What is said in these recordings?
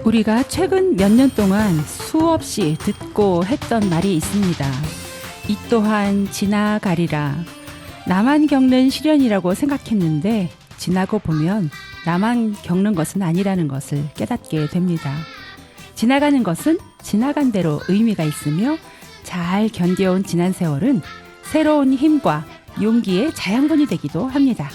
우리가 최근 몇 년 동안 수없이 듣고 했던 말이 있습니다. 이 또한 지나가리라. 나만 겪는 시련이라고 생각했는데 지나고 보면 나만 겪는 것은 아니라는 것을 깨닫게 됩니다. 지나가는 것은 지나간 대로 의미가 있으며 잘 견뎌온 지난 세월은 새로운 힘과 용기의 자양분이 되기도 합니다.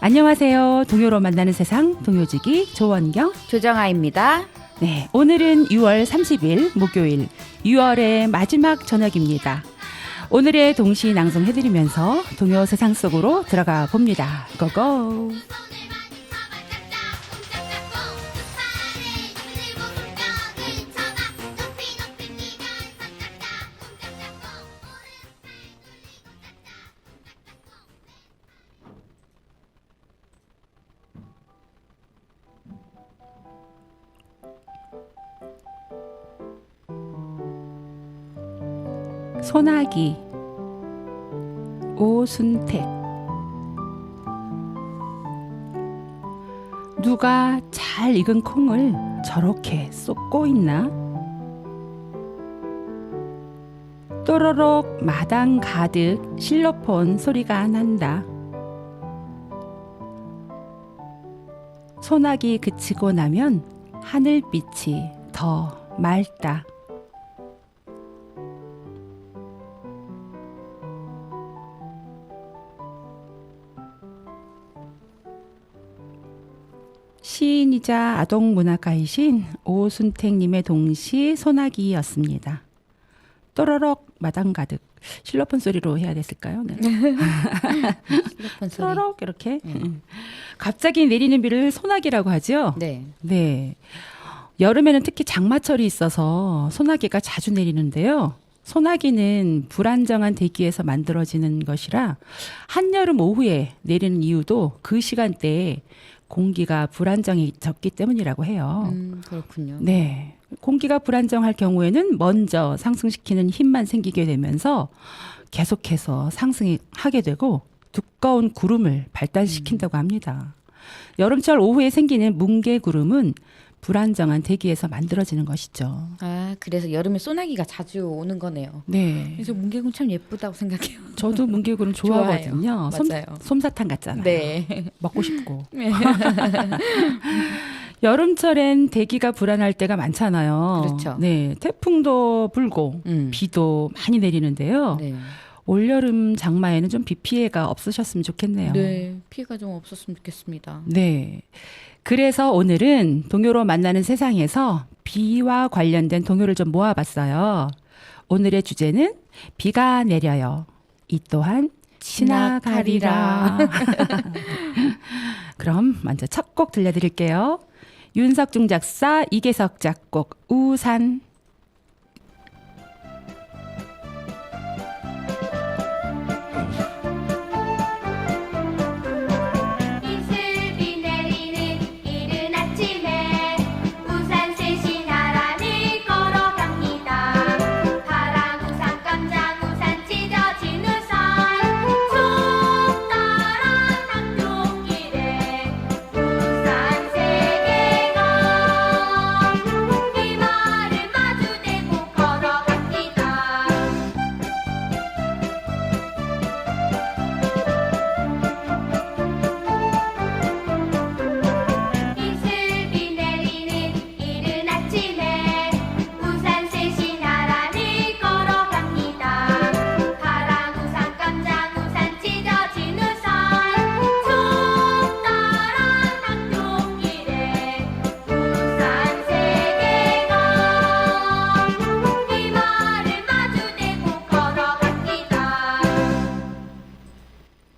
안녕하세요. 동요로 만나는 세상 동요지기 조원경 조정아입니다. 네, 오늘은 6월 30일 목요일 6월의 마지막 저녁입니다. 오늘의 동시 낭송해드리면서 동요 세상 속으로 들어가 봅니다. 고고! 소나기 오순택. 누가 잘 익은 콩을 저렇게 쏟고 있나? 또로록 마당 가득 실로폰 소리가 난다. 소나기 그치고 나면 하늘빛이 더 맑다. 시인이자 아동문학가이신 오순택님의 동시 소나기였습니다. 또로록 마당 가득. 실로폰 소리로 해야 됐을까요? 네. 실로폰 소리. 또로록 이렇게. 갑자기 내리는 비를 소나기라고 하죠? 네. 네. 여름에는 특히 장마철이 있어서 소나기가 자주 내리는데요. 소나기는 불안정한 대기에서 만들어지는 것이라 한여름 오후에 내리는 이유도 그 시간대에 공기가 불안정해졌기 때문이라고 해요. 그렇군요. 네. 공기가 불안정할 경우에는 먼저 상승시키는 힘만 생기게 되면서 계속해서 상승하게 되고 두꺼운 구름을 발달시킨다고 합니다. 여름철 오후에 생기는 뭉게구름은 불안정한 대기에서 만들어지는 것이죠. 아, 그래서 여름에 소나기가 자주 오는 거네요. 네. 그래서 뭉게군 참 예쁘다고 생각해요. 저도 뭉게구름 좋아하거든요. 맞아요. 솜사탕 같잖아요. 네. 먹고 싶고. 여름철엔 대기가 불안할 때가 많잖아요. 그렇죠. 네, 태풍도 불고 비도 많이 내리는데요. 네. 올여름 장마에는 좀 비 피해가 없으셨으면 좋겠네요. 네. 피해가 좀 없었으면 좋겠습니다. 네. 그래서 오늘은 동요로 만나는 세상에서 비와 관련된 동요를 좀 모아봤어요. 오늘의 주제는 비가 내려요. 이 또한 지나가리라. 그럼 먼저 첫 곡 들려드릴게요. 윤석중 작사, 이계석 작곡, 우산. 이슬비 내리는 이른 아침에 우산 셋이 나란히 걸어갑니다. 파랑 우산, 깜장 우산, 찢어진 우산 춥더란 학교길에 우산 세 개가 이마를 마주대고 걸어갑니다. 이슬비 내리는 이른 아침에 우산 셋이 나란히 걸어갑니다. 파랑 우산, 깜장 우산, 찢어진 우산 춥더란 학교길에 우산 세 개가 이마를 마주대고 걸어갑니다.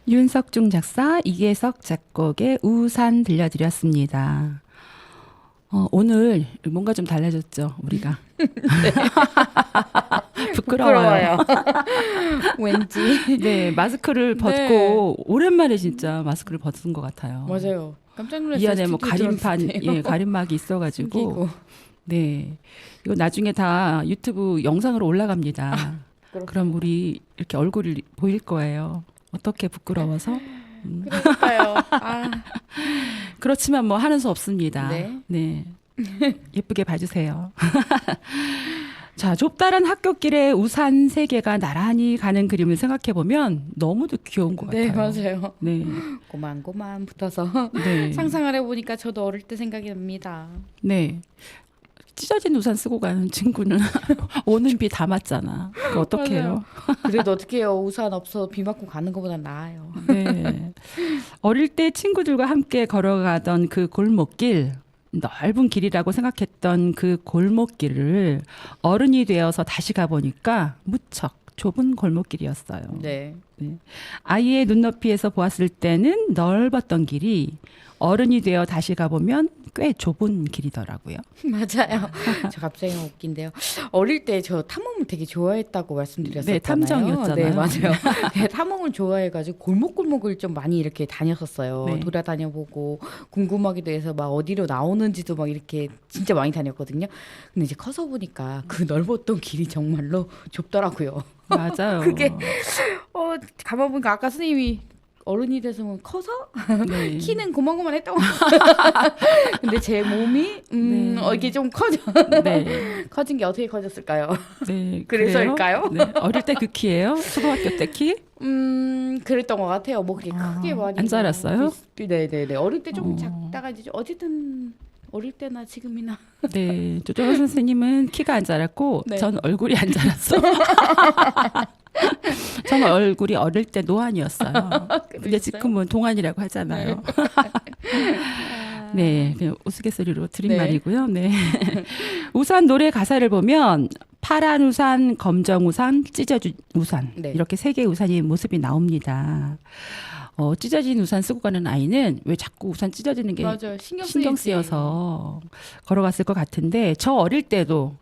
윤석중 작사, 이계석 작곡의 우산 들려드렸습니다. 오늘 뭔가 좀 달라졌죠, 우리가. 부끄러워요. 왠지. 네, 마스크를 벗고 오랜만에 진짜 마스크를 벗은 것 같아요. 맞아요. 깜짝 놀랐어요. 이 안에 뭐 스튜디오 가림판, 들어왔을 때요. 예, 가림막이 있어가지고. 숨기고. 네, 이거 나중에 다 유튜브 영상으로 올라갑니다. 그럼 우리 이렇게 얼굴이 보일 거예요. 어떻게 부끄러워서? 그러니까요. 아. 그렇지만 뭐 하는 수 없습니다. 네. 네. 예쁘게 봐주세요. 자, 좁다란 학교길에 우산 3개가 나란히 가는 그림을 생각해 보면 너무도 귀여운 것 같아요. 네, 맞아요. 네, 고만고만 붙어서 네, 상상을 해보니까 저도 어릴 때 생각이 납니다. 네. 찢어진 우산 쓰고 가는 친구는 오는 비 다 맞잖아. 그거 어떡해요? 그래도 어떡해요. 우산 없어 비 맞고 가는 것보다 나아요. 네. 어릴 때 친구들과 함께 걸어가던 그 골목길, 넓은 길이라고 생각했던 그 골목길을 어른이 되어서 다시 가보니까 무척 좁은 골목길이었어요. 네. 아이의 눈높이에서 보았을 때는 넓었던 길이 어른이 되어 다시 가보면 꽤 좁은 길이더라고요. 맞아요. 저 갑자기 웃긴데요. 어릴 때 저 탐험을 되게 좋아했다고 말씀드렸었잖아요. 네, 탐정이었잖아요. 네, 맞아요. 네, 탐험을 좋아해가지고 골목골목을 좀 많이 이렇게 다녔었어요. 네. 돌아다녀보고 궁금하기도 해서 막 어디로 나오는지도 막 이렇게 진짜 많이 다녔거든요. 근데 이제 커서 보니까 그 넓었던 길이 정말로 좁더라고요. 맞아요. 그게 가만 보니까 아까 선생님이 어른이 돼서 커서 네. 키는 고만고만 했다고. 근데 제 몸이 네. 이게 좀 네. 커진 게 어떻게 커졌을까요? 네. 그래서일까요? 그래요? 네. 어릴 때 그 키예요? 초등학교 때 키? 그랬던 것 같아요. 뭐 그렇게 크게 많이 안 자랐어요? 네네네. 어릴 때 좀 어. 작다가 이제 어쨌든 어릴 때나 지금이나 네. 조정아 선생님은 키가 안 자랐고 네. 전 얼굴이 안 자랐어요. 저는 얼굴이 어릴 때 노안이었어요. 근데 지금은 동안이라고 하잖아요. 네, 그냥 우스갯소리로 드린 네. 말이고요. 네. 우산 노래 가사를 보면 파란 우산, 검정 우산, 찢어진 우산 네. 이렇게 3개의 우산이 모습이 나옵니다. 찢어진 우산 쓰고 가는 아이는 왜 자꾸 우산 찢어지는 게 맞아요. 신경 쓰여서 걸어갔을 것 같은데 저 어릴 때도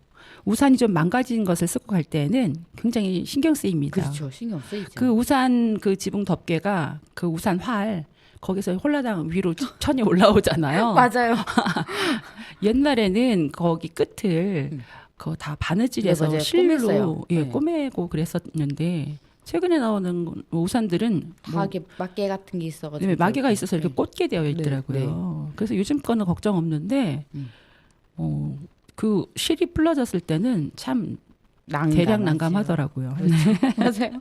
우산이 좀 망가진 것을 쓰고 갈 때는 굉장히 신경 쓰입니다. 그렇죠. 신경 쓰이죠. 그 우산 그 지붕 덮개가 그 우산 활 거기서 홀라당 위로 천이 올라오잖아요. 맞아요. 옛날에는 거기 끝을 그거 다 바느질해서 네, 맞아요. 실로 꼬맸어요. 예, 네. 꼬매고 그랬었는데 최근에 나오는 우산들은 다 이렇게 막개 같은 게 있어가지고 네, 마개가 있어서 이렇게 네. 꽂게 되어 있더라고요. 그래서 요즘 거는 걱정 없는데 그 실이 풀러졌을 때는 참 대략 난감하더라고요. 그렇죠. 맞아요.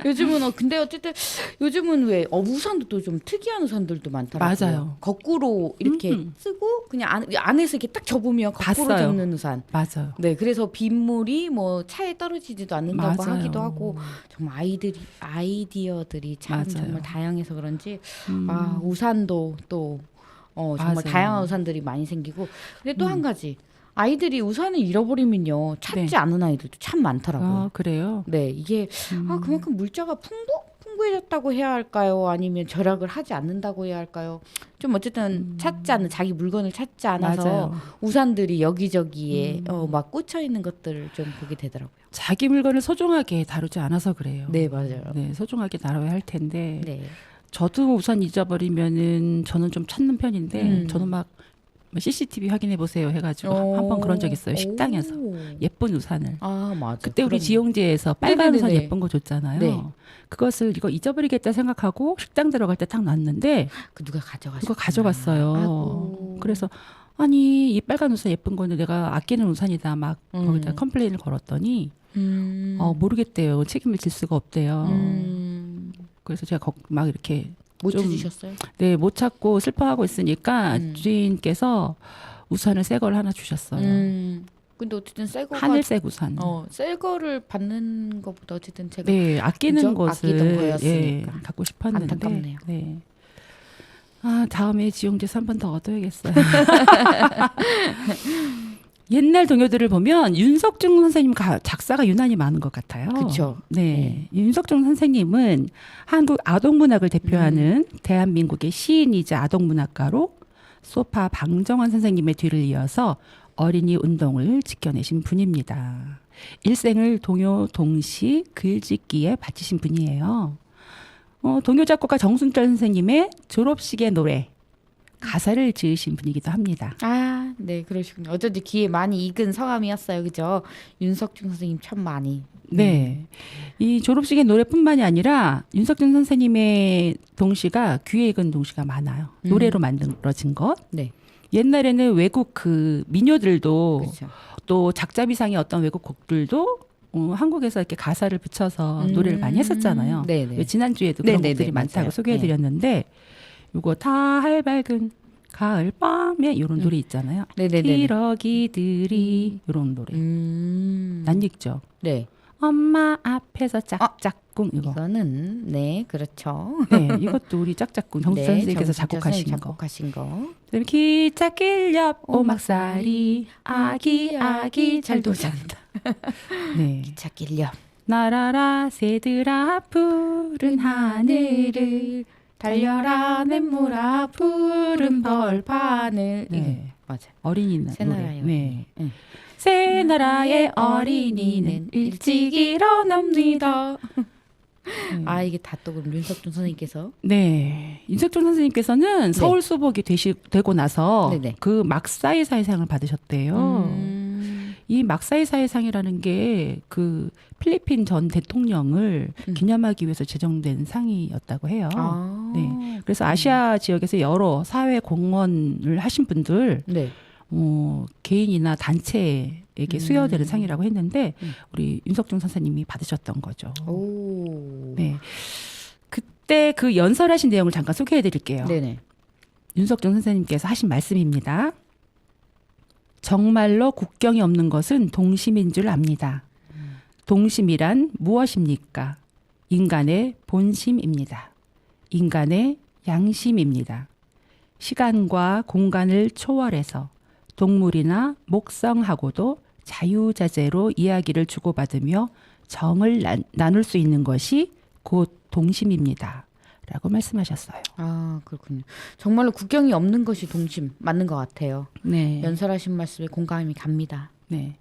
요즘은 근데 어쨌든 요즘은 왜 우산도 또 좀 특이한 우산들도 많더라고요. 맞아요. 거꾸로 이렇게 쓰고 그냥 안에서 이렇게 딱 접으면 거꾸로 봤어요. 접는 우산. 맞아요. 네, 그래서 빗물이 뭐 차에 떨어지지도 않는다고 맞아요. 하기도 하고 정말 아이디어들이 참 맞아요. 정말 다양해서 그런지 우산도 또 정말 맞아요. 다양한 우산들이 많이 생기고 근데 또 한 가지 아이들이 우산을 잃어버리면요 찾지 네. 않은 아이들도 참 많더라고요. 아, 그래요? 네, 이게 그만큼 물자가 풍부해졌다고 해야 할까요? 아니면 절약을 하지 않는다고 해야 할까요? 좀 어쨌든 찾지 않는 자기 물건을 찾지 않아서 맞아요. 우산들이 여기저기에 막 꽂혀 있는 것들을 좀 보게 되더라고요. 자기 물건을 소중하게 다루지 않아서 그래요. 네, 맞아요. 네, 소중하게 다뤄야 할 텐데 네. 저도 우산 잊어버리면은 저는 좀 찾는 편인데 저는 막 CCTV 확인해 보세요 해가지고 한 번 그런 적 있어요. 식당에서 예쁜 우산을. 아, 맞아. 그때 우리 그럼요. 지용제에서 빨간 네네네네. 우산 예쁜 거 줬잖아요. 네. 그것을 이거 잊어버리겠다 생각하고 식당 들어갈 때 딱 놨는데 누가 가져가셨어요? 누가 가져갔어요. 아이고. 그래서 아니 이 빨간 우산 예쁜 건데 내가 아끼는 우산이다 막 거기다 컴플레인을 걸었더니 모르겠대요. 책임을 질 수가 없대요. 그래서 제가 막 이렇게 못 좀- 찾으셨어요? 네, 못 찾고 슬퍼하고 있으니까 주인께서 우산을 새 걸 하나 주셨어요. 근데 어쨌든 새 거가 하늘색 우산. 새 거를 받는 것보다 어쨌든 제가 네, 아끼는 그죠? 것을 아끼던 거였으니까. 갖고 싶었는데. 안타깝네요. 네. 아, 다음에 지용제서 한 번 더 얻어야겠어요. 옛날 동요들을 보면 윤석중 선생님 작사가 유난히 많은 것 같아요. 그쵸. 네. 윤석중 선생님은 한국 아동문학을 대표하는 대한민국의 시인이자 아동문학가로 소파 방정환 선생님의 뒤를 이어서 어린이 운동을 지켜내신 분입니다. 일생을 동요, 동시, 글짓기에 바치신 분이에요. 동요 작곡가 정순철 선생님의 졸업식의 노래 가사를 지으신 분이기도 합니다. 아, 네, 그러시군요. 어쩐지 귀에 많이 익은 성함이었어요, 그죠? 윤석중 선생님 참 많이. 네. 이 졸업식의 노래뿐만이 아니라 윤석준 선생님의 동시가 귀에 익은 동시가 많아요. 노래로 만들어진 것. 네. 옛날에는 외국 그 민요들도 그렇죠. 또 작자비상의 어떤 외국 곡들도 한국에서 이렇게 가사를 붙여서 노래를 많이 했었잖아요. 네네. 왜 지난주에도 그런 네네네, 곡들이 많다고 맞아요. 소개해드렸는데 요거 달 밝은 가을 밤에 이런 노래 있잖아요. 네네네. 기러기들이 이런 노래. 낯익죠. 네. 엄마 앞에서 짝짝꿍 이거. 이거는 네 그렇죠. 네, 이것도 우리 짝짝꿍 정수 네, 선생님께서 정순 작곡하신 선생님 거. 작곡하신 거. 그다음에 기찻길 옆 오막살이 아기 잘도 잔다. 네. 기찻길 옆 날아라 새들아 푸른 하늘을 달려라 냇물아 푸른 벌판을. 네. 맞아. 어린이날 새나라의 노래. 네. 응. 새나라의 어린이는 일찍 일어납니다. 아 이게 다 또 그럼 윤석준 선생님께서 네. 윤석준 선생님께서는 서울 수복이 되고 나서 네네. 그 막사이 사회상을 받으셨대요. 이 막사이 사회상이라는 게 그 필리핀 전 대통령을 기념하기 위해서 제정된 상이었다고 해요. 아. 네. 그래서 아시아 지역에서 여러 사회 공헌을 하신 분들 네. 개인이나 단체에게 수여되는 상이라고 했는데 우리 윤석준 선생님이 받으셨던 거죠. 오. 네. 그때 그 연설하신 내용을 잠깐 소개해 드릴게요. 네네. 윤석준 선생님께서 하신 말씀입니다. 정말로 국경이 없는 것은 동심인 줄 압니다. 동심이란 무엇입니까? 인간의 본심입니다. 인간의 양심입니다. 시간과 공간을 초월해서 동물이나 목성하고도 자유자재로 이야기를 주고받으며 정을 나눌 수 있는 것이 곧 동심입니다. 라고 말씀하셨어요. 아 그렇군요. 정말로 국경이 없는 것이 동심 맞는 것 같아요. 네. 연설하신 말씀에 공감이 갑니다. 네.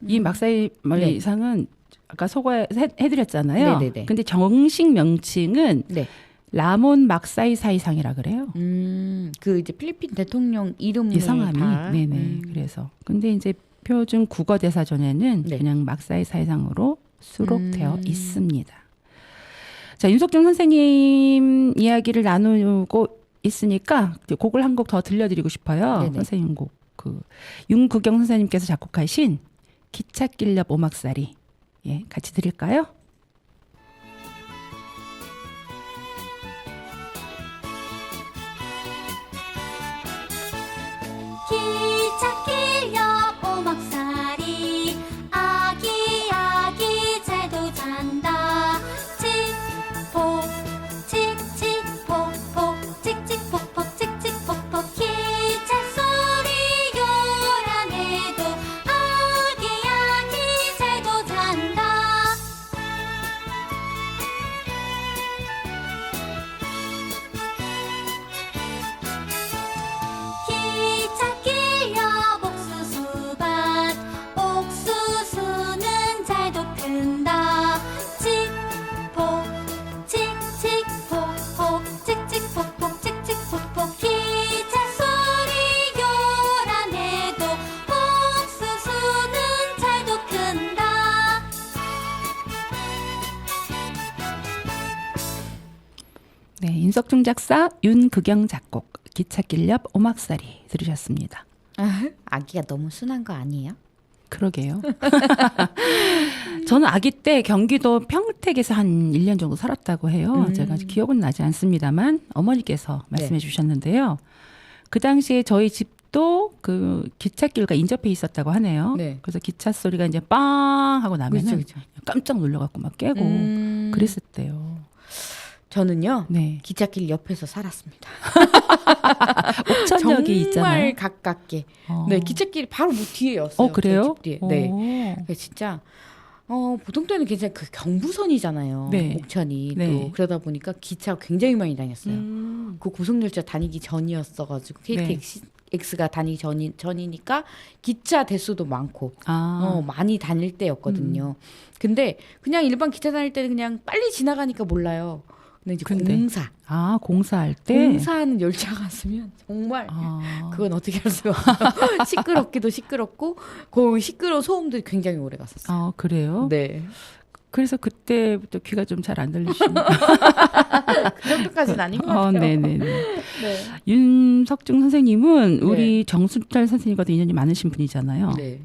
이 막사이 말상은 아까 소개해드렸잖아요. 네네네. 근데 정식 명칭은 네. 라몬 막사이 사이상이라 그래요. 그 이제 필리핀 대통령 이름을 이 성함이. 다. 네네. 그래서 근데 이제 표준 국어 대사전에는 네. 그냥 막사이 사이상으로 수록되어 있습니다. 자, 윤석준 선생님 이야기를 나누고 있으니까 곡을 한 곡 더 들려드리고 싶어요. 네네. 선생님 곡. 그 윤구경 선생님께서 작곡하신 기찻길 옆 오막살이. 예, 같이 드릴까요? 기찻길 옆 오막살이 아기 잘도 잔다 칙폭 칙칙폭폭 칙칙폭폭 칙칙폭폭 기차 소리 요란해도 아기 잘도 잔다 기찻길 옆 옥수수밭 옥수수는 잘도 큰다 칙폭 칙칙폭폭 칙칙폭폭 칙칙폭폭 기차 소리 요란해도 옥수수는 잘도 큰다 네, 인석중 작사, 윤극영 작곡, 기찻길 옆 오막살이 들으셨습니다. 아기가 너무 순한 거 아니에요? 그러게요. 저는 아기 때 경기도 평택에서 한 1년 정도 살았다고 해요. 제가 기억은 나지 않습니다만 어머니께서 말씀해 주셨는데요. 그 당시에 저희 집도 그 기찻길과 인접해 있었다고 하네요. 네. 그래서 기차 소리가 이제 빵 하고 나면은 그렇죠. 깜짝 놀라갖고 막 깨고 그랬었대요. 저는요. 네. 기찻길 옆에서 살았습니다. 옥천역이 있잖아요. 정말 가깝게. 네, 기찻길이 바로 뭐 뒤에였어요. 그래요? 저희 집 뒤에. 네. 그러니까 진짜 보통 때는 굉장히 그 경부선이잖아요. 네. 옥천이 네. 또 그러다 보니까 기차가 굉장히 많이 다녔어요. 그 고속열차 다니기 전이었어가지고 KTX가 다니기 전이니까 기차 대수도 많고 많이 다닐 때였거든요. 근데 그냥 일반 기차 다닐 때는 그냥 빨리 지나가니까 몰라요. 근데 이제 공사할 때 공사하는 열차가 왔으면 정말 그건 어떻게 할 수가 없어요. 시끄럽기도 시끄럽고 그 시끄러운 소음들이 굉장히 오래 갔었어요. 그래요? 네. 그래서 그때부터 귀가 좀 잘 안 들리시는. 그 정도까지는 아닌 것 같아요. 네네네. 네. 윤석중 선생님은 네. 우리 정순철 선생님과도 인연이 많으신 분이잖아요. 네.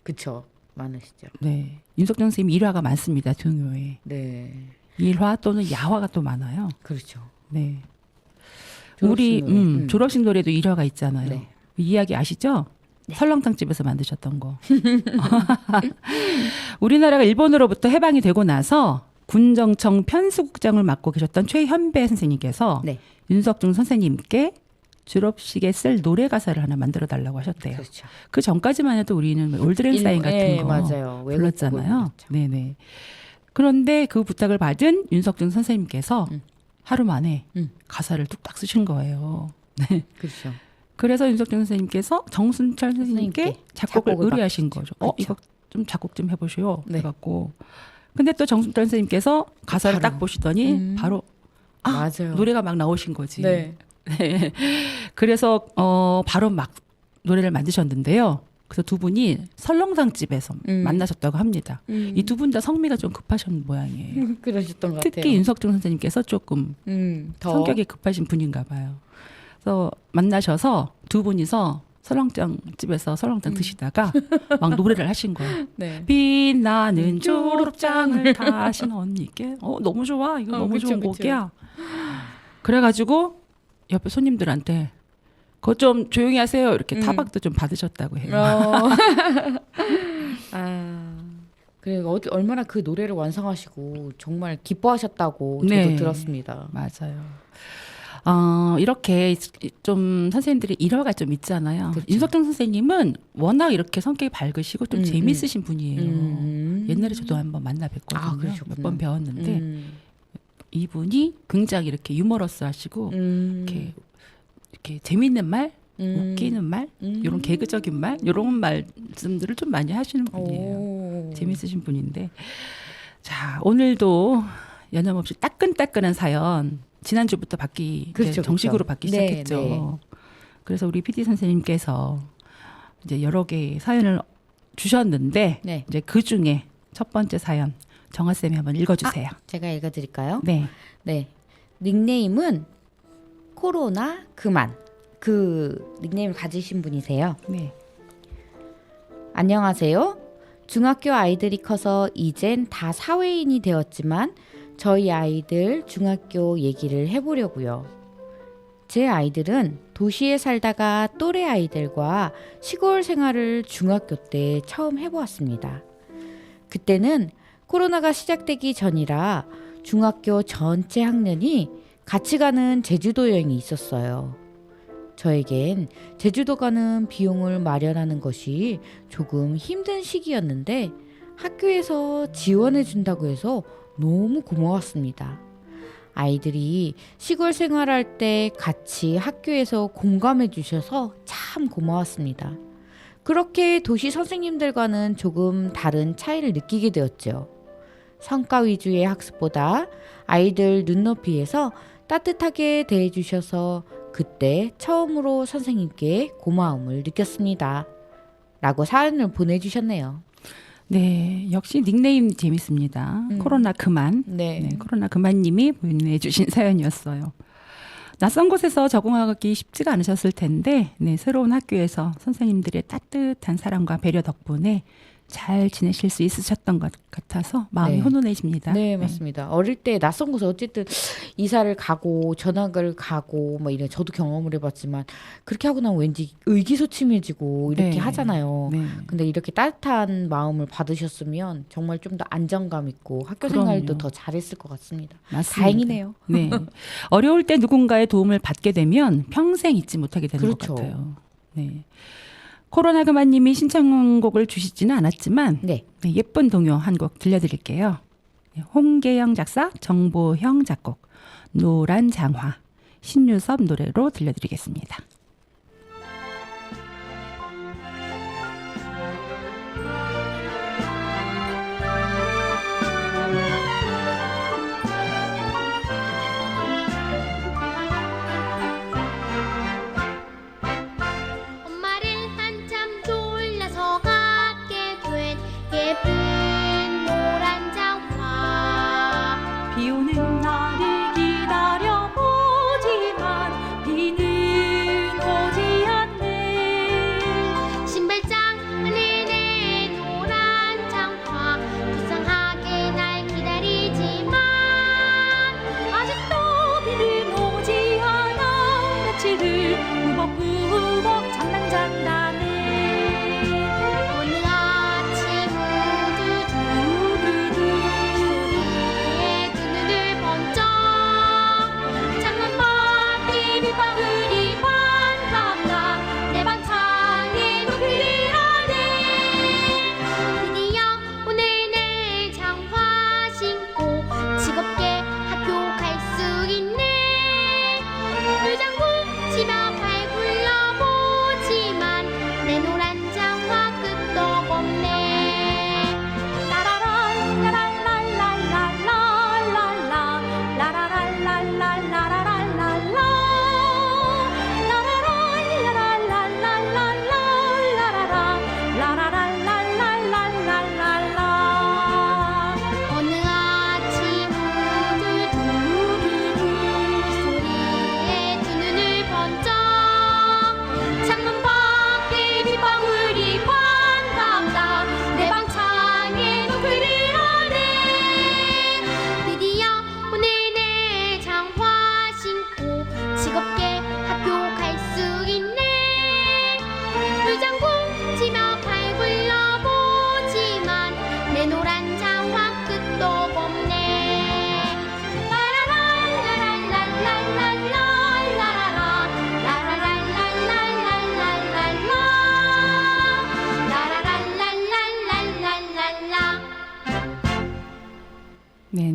그쵸. 많으시죠. 네. 윤석중 선생님 일화가 많습니다. 등요에. 네. 일화 또는 야화가 또 많아요. 그렇죠. 네. 졸업식 우리 노래. 졸업식 노래도 일화가 있잖아요. 네. 이 이야기 아시죠? 네. 설렁탕 집에서 만드셨던 거. 우리나라가 일본으로부터 해방이 되고 나서 군정청 편수국장을 맡고 계셨던 최현배 선생님께서 네. 윤석중 선생님께 졸업식에 쓸 노래 가사를 하나 만들어 달라고 하셨대요. 그렇죠. 그 전까지만 해도 우리는 올드랭사인 같은 거 맞아요. 불렀잖아요. 네네. 그런데 그 부탁을 받은 윤석중 선생님께서 하루 만에 가사를 뚝딱 쓰신 거예요. 네. 그렇죠. 그래서 윤석중 선생님께서 정순철 선생님께 선생님께 작곡을 작곡을 의뢰하신 맡기셨죠. 거죠. 그렇죠. 이거 좀 작곡 좀 해보시오. 네. 해갖고. 근데 또 정순철 선생님께서 가사를 바로. 딱 보시더니 바로 맞아요. 노래가 막 나오신 거지. 네. 네. 그래서 바로 막 노래를 만드셨는데요. 그래서 두 분이 설렁탕 집에서 만나셨다고 합니다. 이 두 분 다 성미가 좀 급하신 모양이에요. 그러셨던 것 같아요. 특히 윤석중 선생님께서 조금 더 성격이 급하신 분인가 봐요. 그래서 만나셔서 두 분이서 설렁탕 집에서 설렁탕 드시다가 막 노래를 하신 거예요. 네. 빛나는 졸업장을 다신 언니께. 너무 좋아. 이거 너무 그쵸, 좋은 그쵸. 곡이야. 그래가지고 옆에 손님들한테 그거 좀 조용히 하세요. 이렇게 타박도 좀 받으셨다고 해요. 그리고 얼마나 그 노래를 완성하시고 정말 기뻐하셨다고 저도 네. 들었습니다. 맞아요. 이렇게 좀 선생님들이 일화가 좀 있잖아요. 그렇죠. 윤석중 선생님은 워낙 이렇게 성격이 밝으시고 좀 재밌으신 분이에요. 옛날에 저도 한번 만나 뵀거든요. 그러셨구나. 몇 번 배웠는데 이분이 굉장히 이렇게 유머러스하시고 이렇게 재밌는 말, 웃기는 말, 이런 개그적인 말, 이런 말씀들을 좀 많이 하시는 분이에요. 재밌으신 분인데, 자 오늘도 여념없이 따끈따끈한 사연 지난주부터 그렇죠, 정식으로 그렇죠. 받기 네, 시작했죠. 네. 그래서 우리 PD 선생님께서 이제 여러 개의 사연을 주셨는데 네. 이제 그 중에 첫 번째 사연 정아 쌤이 한번 읽어주세요. 제가 읽어드릴까요? 네. 네. 닉네임은 코로나 그만. 그 닉네임을 가지신 분이세요. 네. 안녕하세요. 중학교 아이들이 커서 이젠 다 사회인이 되었지만 저희 아이들 중학교 얘기를 해보려고요. 제 아이들은 도시에 살다가 또래 아이들과 시골 생활을 중학교 때 처음 해보았습니다. 그때는 코로나가 시작되기 전이라 중학교 전체 학년이 같이 가는 제주도 여행이 있었어요. 저에겐 제주도 가는 비용을 마련하는 것이 조금 힘든 시기였는데 학교에서 지원해 준다고 해서 너무 고마웠습니다. 아이들이 시골 생활할 때 같이 학교에서 공감해 주셔서 참 고마웠습니다. 그렇게 도시 선생님들과는 조금 다른 차이를 느끼게 되었죠. 성과 위주의 학습보다 아이들 눈높이에서 따뜻하게 대해주셔서 그때 처음으로 선생님께 고마움을 느꼈습니다. 라고 사연을 보내주셨네요. 네, 역시 닉네임 재밌습니다. 코로나 그만. 네. 코로나 그만님이 보내주신 사연이었어요. 낯선 곳에서 적응하기 쉽지가 않으셨을 텐데, 네, 새로운 학교에서 선생님들의 따뜻한 사랑과 배려 덕분에 잘 지내실 수 있으셨던 것 같아서 마음이 네. 훈훈해집니다. 네, 맞습니다. 어릴 때 낯선 곳에 어쨌든 이사를 가고 전학을 가고 막 이런 저도 경험을 해봤지만 그렇게 하고 나면 왠지 의기소침해지고 이렇게 네. 하잖아요. 네. 근데 이렇게 따뜻한 마음을 받으셨으면 정말 좀 더 안정감 있고 학교 그럼요. 생활도 더 잘했을 것 같습니다. 맞습니다. 다행이네요. 네. 어려울 때 누군가의 도움을 받게 되면 평생 잊지 못하게 되는 그렇죠. 것 같아요. 네. 코로나 그만님이 신청곡을 주시지는 않았지만 네. 네, 예쁜 동요 한 곡 들려드릴게요. 네, 홍계영 작사, 정보형 작곡, 노란 장화, 신유섭 노래로 들려드리겠습니다. 엄마를 한참 졸라서 갖게 된 예쁜 노란 장화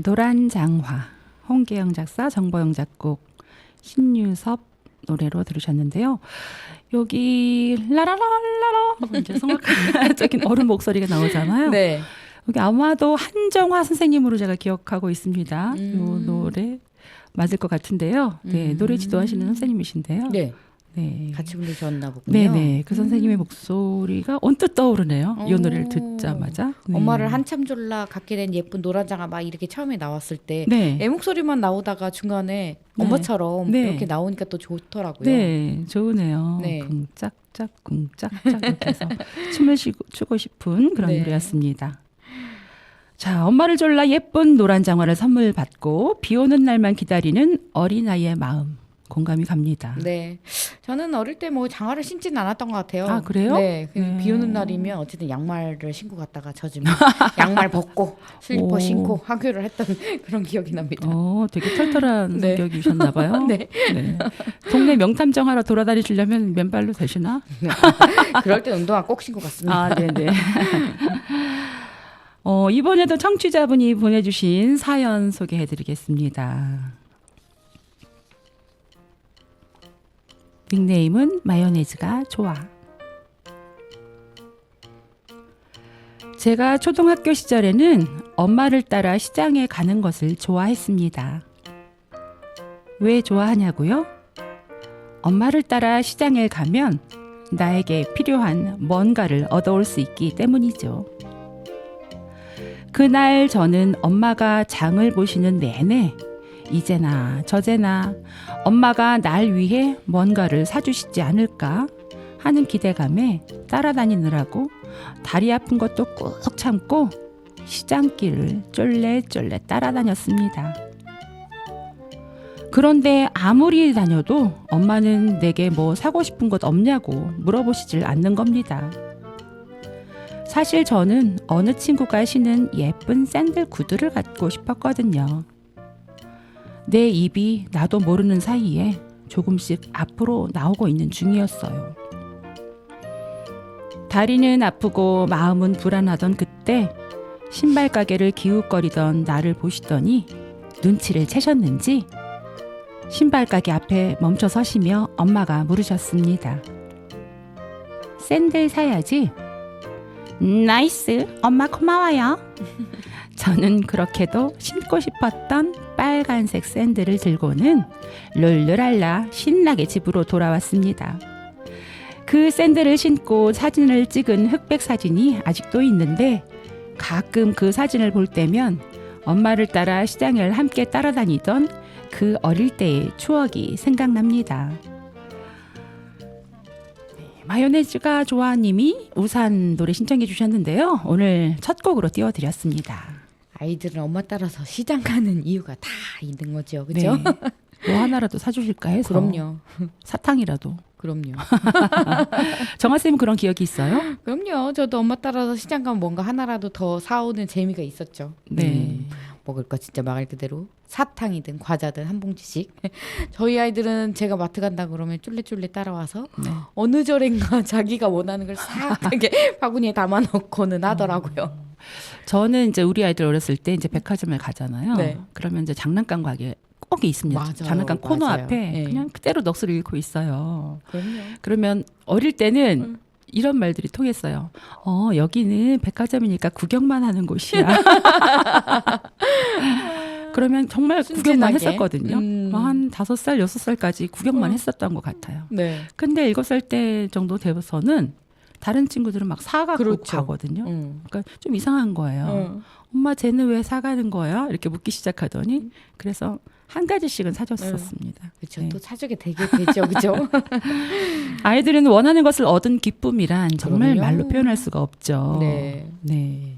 노란장화, 홍계영 작사, 정보영 작곡, 신유섭 노래로 들으셨는데요. 여기 라라라라라 이제 성악적인 어른 목소리가 나오잖아요. 네. 여기 아마도 한정화 선생님으로 제가 기억하고 있습니다. 이 노래 맞을 것 같은데요. 네, 노래 지도하시는 선생님이신데요. 네. 네. 같이 부르셨나 보군요. 네네. 그 선생님의 목소리가 언뜻 떠오르네요. 이 노래를 듣자마자. 네. 엄마를 한참 졸라 갖게 된 예쁜 노란장아 막 이렇게 처음에 나왔을 때 네. 애 목소리만 나오다가 중간에 네. 엄마처럼 네. 이렇게 나오니까 또 좋더라고요. 네, 좋으네요. 네. 쿵짝짝 쿵짝짝 이렇게 해서 춤을 추고 싶은 그런 네. 노래였습니다. 자, 엄마를 졸라 예쁜 노란 장화를 선물 받고 비 오는 날만 기다리는 어린아이의 마음 공감이 갑니다. 네. 저는 어릴 때 뭐 장화를 신지는 않았던 것 같아요. 아, 그래요? 네. 비 오는 날이면 어쨌든 양말을 신고 갔다가 젖으면 양말 벗고 슬리퍼 오. 신고 학교를 했던 그런 기억이 납니다. 되게 털털한 네. 성격이셨나 봐요. 네. 네. 동네 명탐정하러 돌아다니시려면 맨발로 되시나? 그럴 때 운동화 꼭 신고 갔습니다. 아, 네네. 이번에도 청취자분이 보내주신 사연 소개해드리겠습니다. 닉네임은 마요네즈가 좋아. 제가 초등학교 시절에는 엄마를 따라 시장에 가는 것을 좋아했습니다. 왜 좋아하냐고요? 엄마를 따라 시장에 가면 나에게 필요한 뭔가를 얻어올 수 있기 때문이죠. 그날 저는 엄마가 장을 보시는 내내 이제나 저제나 엄마가 날 위해 뭔가를 사주시지 않을까 하는 기대감에 따라다니느라고 다리 아픈 것도 꾹 참고 시장길을 쫄래쫄래 따라다녔습니다. 그런데 아무리 다녀도 엄마는 내게 뭐 사고 싶은 것 없냐고 물어보시질 않는 겁니다. 사실 저는 어느 친구가 신은 예쁜 샌들 구두를 갖고 싶었거든요. 내 입이 나도 모르는 사이에 조금씩 앞으로 나오고 있는 중이었어요. 다리는 아프고 마음은 불안하던 그때 신발 가게를 기웃거리던 나를 보시더니 눈치를 채셨는지 신발 가게 앞에 멈춰 서시며 엄마가 물으셨습니다. 샌들 사야지? 나이스, 엄마 고마워요. 저는 그렇게도 신고 싶었던 빨간색 샌들을 들고는 룰루랄라 신나게 집으로 돌아왔습니다. 그 샌들을 신고 사진을 찍은 흑백 사진이 아직도 있는데 가끔 그 사진을 볼 때면 엄마를 따라 시장을 함께 따라다니던 그 어릴 때의 추억이 생각납니다. 마요네즈가 좋아님이 우산 노래 신청해 주셨는데요. 오늘 첫 곡으로 띄워드렸습니다. 아이들은 엄마 따라서 시장 가는 이유가 다 있는 거죠. 그죠? 네. 뭐 하나라도 사주실까 해서. 그럼요. 사탕이라도. 그럼요. 정아쌤은 그런 기억이 있어요? 그럼요. 저도 엄마 따라서 시장 가면 뭔가 하나라도 더 사오는 재미가 있었죠. 네. 먹을 거 진짜 말 그대로 사탕이든 과자든 한 봉지씩. 저희 아이들은 제가 마트 간다 그러면 쫄래쫄래 따라와서 네. 어느 절인가 자기가 원하는 걸 싹 이렇게 바구니에 담아 놓고는 하더라고요. 저는 이제 우리 아이들 어렸을 때 이제 백화점을 가잖아요. 네. 그러면 이제 장난감 가게 꼭 있습니다. 맞아요. 장난감 코너 맞아요. 앞에 네. 그냥 그대로 넋을 잃고 있어요. 그럼요. 그러면 어릴 때는 이런 말들이 통했어요. 여기는 백화점이니까 구경만 하는 곳이야. 그러면 정말 구경만 순진하게. 했었거든요. 한 5살, 6살까지 구경만 했었던 것 같아요. 네. 근데 7살 때 정도 되고서는 다른 친구들은 막 사갖고 그렇죠. 가거든요. 그러니까 좀 이상한 거예요. 엄마 쟤는 왜 사가는 거야? 이렇게 묻기 시작하더니 그래서 한 가지씩은 사줬었습니다. 그렇죠. 네. 또 사주게 되게 되죠. 그죠? 아이들은 원하는 것을 얻은 기쁨이란 정말 그럼요. 말로 표현할 수가 없죠. 네. 네.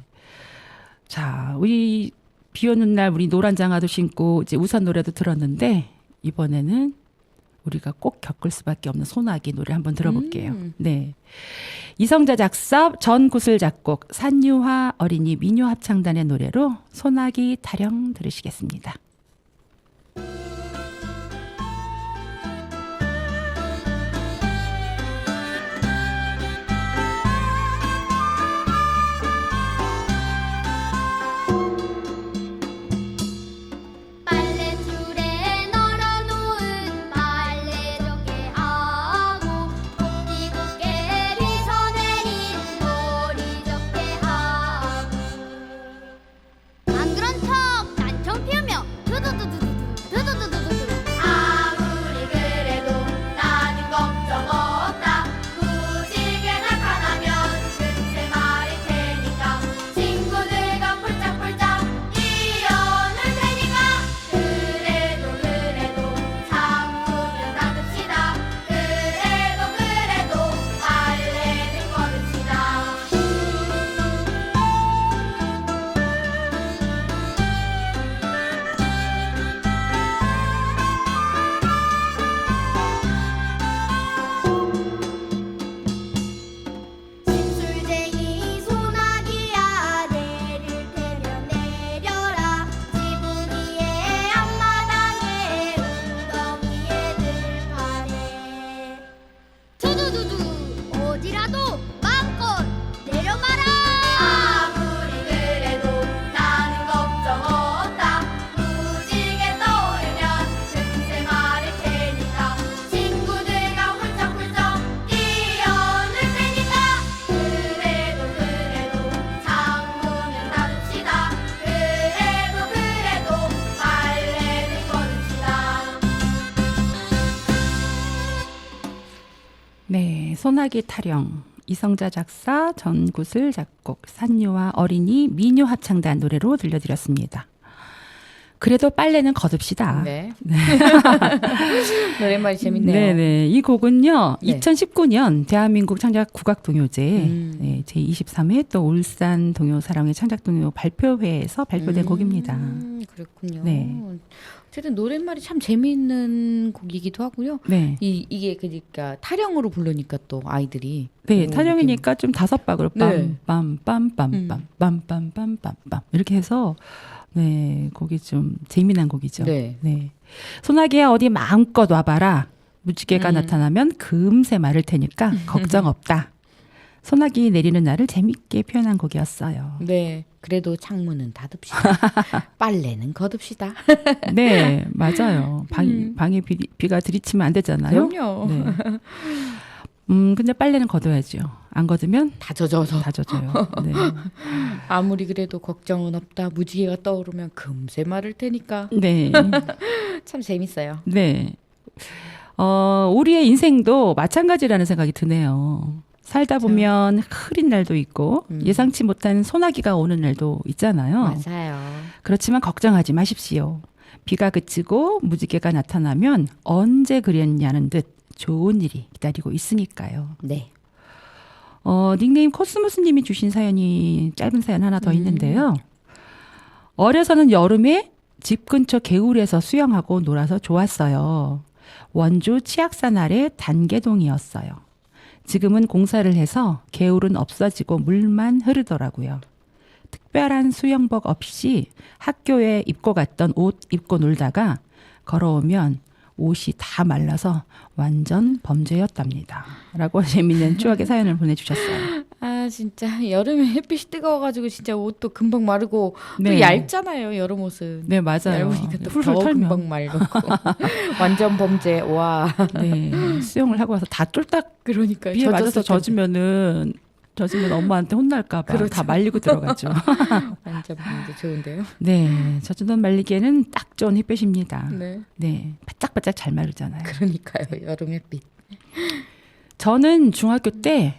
자, 우리 비 오는 날 우리 노란 장화도 신고 이제 우산 노래도 들었는데 이번에는 우리가 꼭 겪을 수밖에 없는 소나기 노래 한번 들어볼게요. 네. 이성자 작사, 전구슬 작곡, 산유화 어린이 민요 합창단의 노래로 소나기 타령 들으시겠습니다. 네, 소나기 타령. 이성자 작사, 전구슬 작곡, 산유와 어린이 민요 합창단 노래로 들려드렸습니다. 그래도 빨래는 거둡시다. 네. 노랫말이 재밌네요. 네네. 이 곡은요, 네. 2019년 대한민국 창작 국악동요제 네, 제23회 또 울산 동요사랑의 창작동요 발표회에서 발표된 곡입니다. 그렇군요. 네. 어쨌든 노랫말이 참 재미있는 곡이기도 하고요. 네. 이게 그러니까 타령으로 부르니까 또 아이들이 네, 타령이니까 좀 다섯 박으로 네. 빰빰빰빰빰빰빰빰빰 이렇게 해서 네, 곡이 좀 재미난 곡이죠. 네. 네. 소나기야 어디 마음껏 와봐라. 무지개가 나타나면 금세 마를 테니까 걱정 없다. 소나기 내리는 날을 재밌게 표현한 곡이었어요. 네. 그래도 창문은 닫읍시다. 빨래는 거둡시다. 네, 맞아요. 방에 비가 들이치면 안 되잖아요. 그럼요. 네. 근데 빨래는 걷어야죠. 안 걷으면 다 젖어서. 다 젖어요. 네. 아무리 그래도 걱정은 없다. 무지개가 떠오르면 금세 마를 테니까. 네. 참 재밌어요. 네. 우리의 인생도 마찬가지라는 생각이 드네요. 살다 보면 흐린 날도 있고 예상치 못한 소나기가 오는 날도 있잖아요. 맞아요. 그렇지만 걱정하지 마십시오. 비가 그치고 무지개가 나타나면 언제 그랬냐는 듯 좋은 일이 기다리고 있으니까요. 네. 닉네임 코스모스님이 주신 사연이 짧은 사연 하나 더 있는데요. 어려서는 여름에 집 근처 개울에서 수영하고 놀아서 좋았어요. 원주 치악산 아래 단계동이었어요. 지금은 공사를 해서 개울은 없어지고 물만 흐르더라고요. 특별한 수영복 없이 학교에 입고 갔던 옷 입고 놀다가 걸어오면 옷이 다 말라서 완전 범죄였답니다. 라고 재밌는 추억의 사연을 보내주셨어요. 아 진짜 여름에 햇빛이 뜨거워가지고 진짜 옷도 금방 마르고 네. 또 얇잖아요. 여름 옷은. 네, 맞아요. 얇으니까 또 풀풀 더 털면. 금방 말고. 완전 범죄. 와. 네, 수영을 하고 와서 다 쫄딱 그러니까요. 비에 맞아서 젖었을 텐데. 젖으면 엄마한테 혼날까 봐 그렇죠. 다 말리고 들어가죠. 완전 범죄 좋은데요. 네, 젖은 옷 말리기에는 딱 좋은 햇볕입니다. 네. 네, 바짝바짝 잘 마르잖아요. 그러니까요. 여름 햇빛. 저는 중학교 때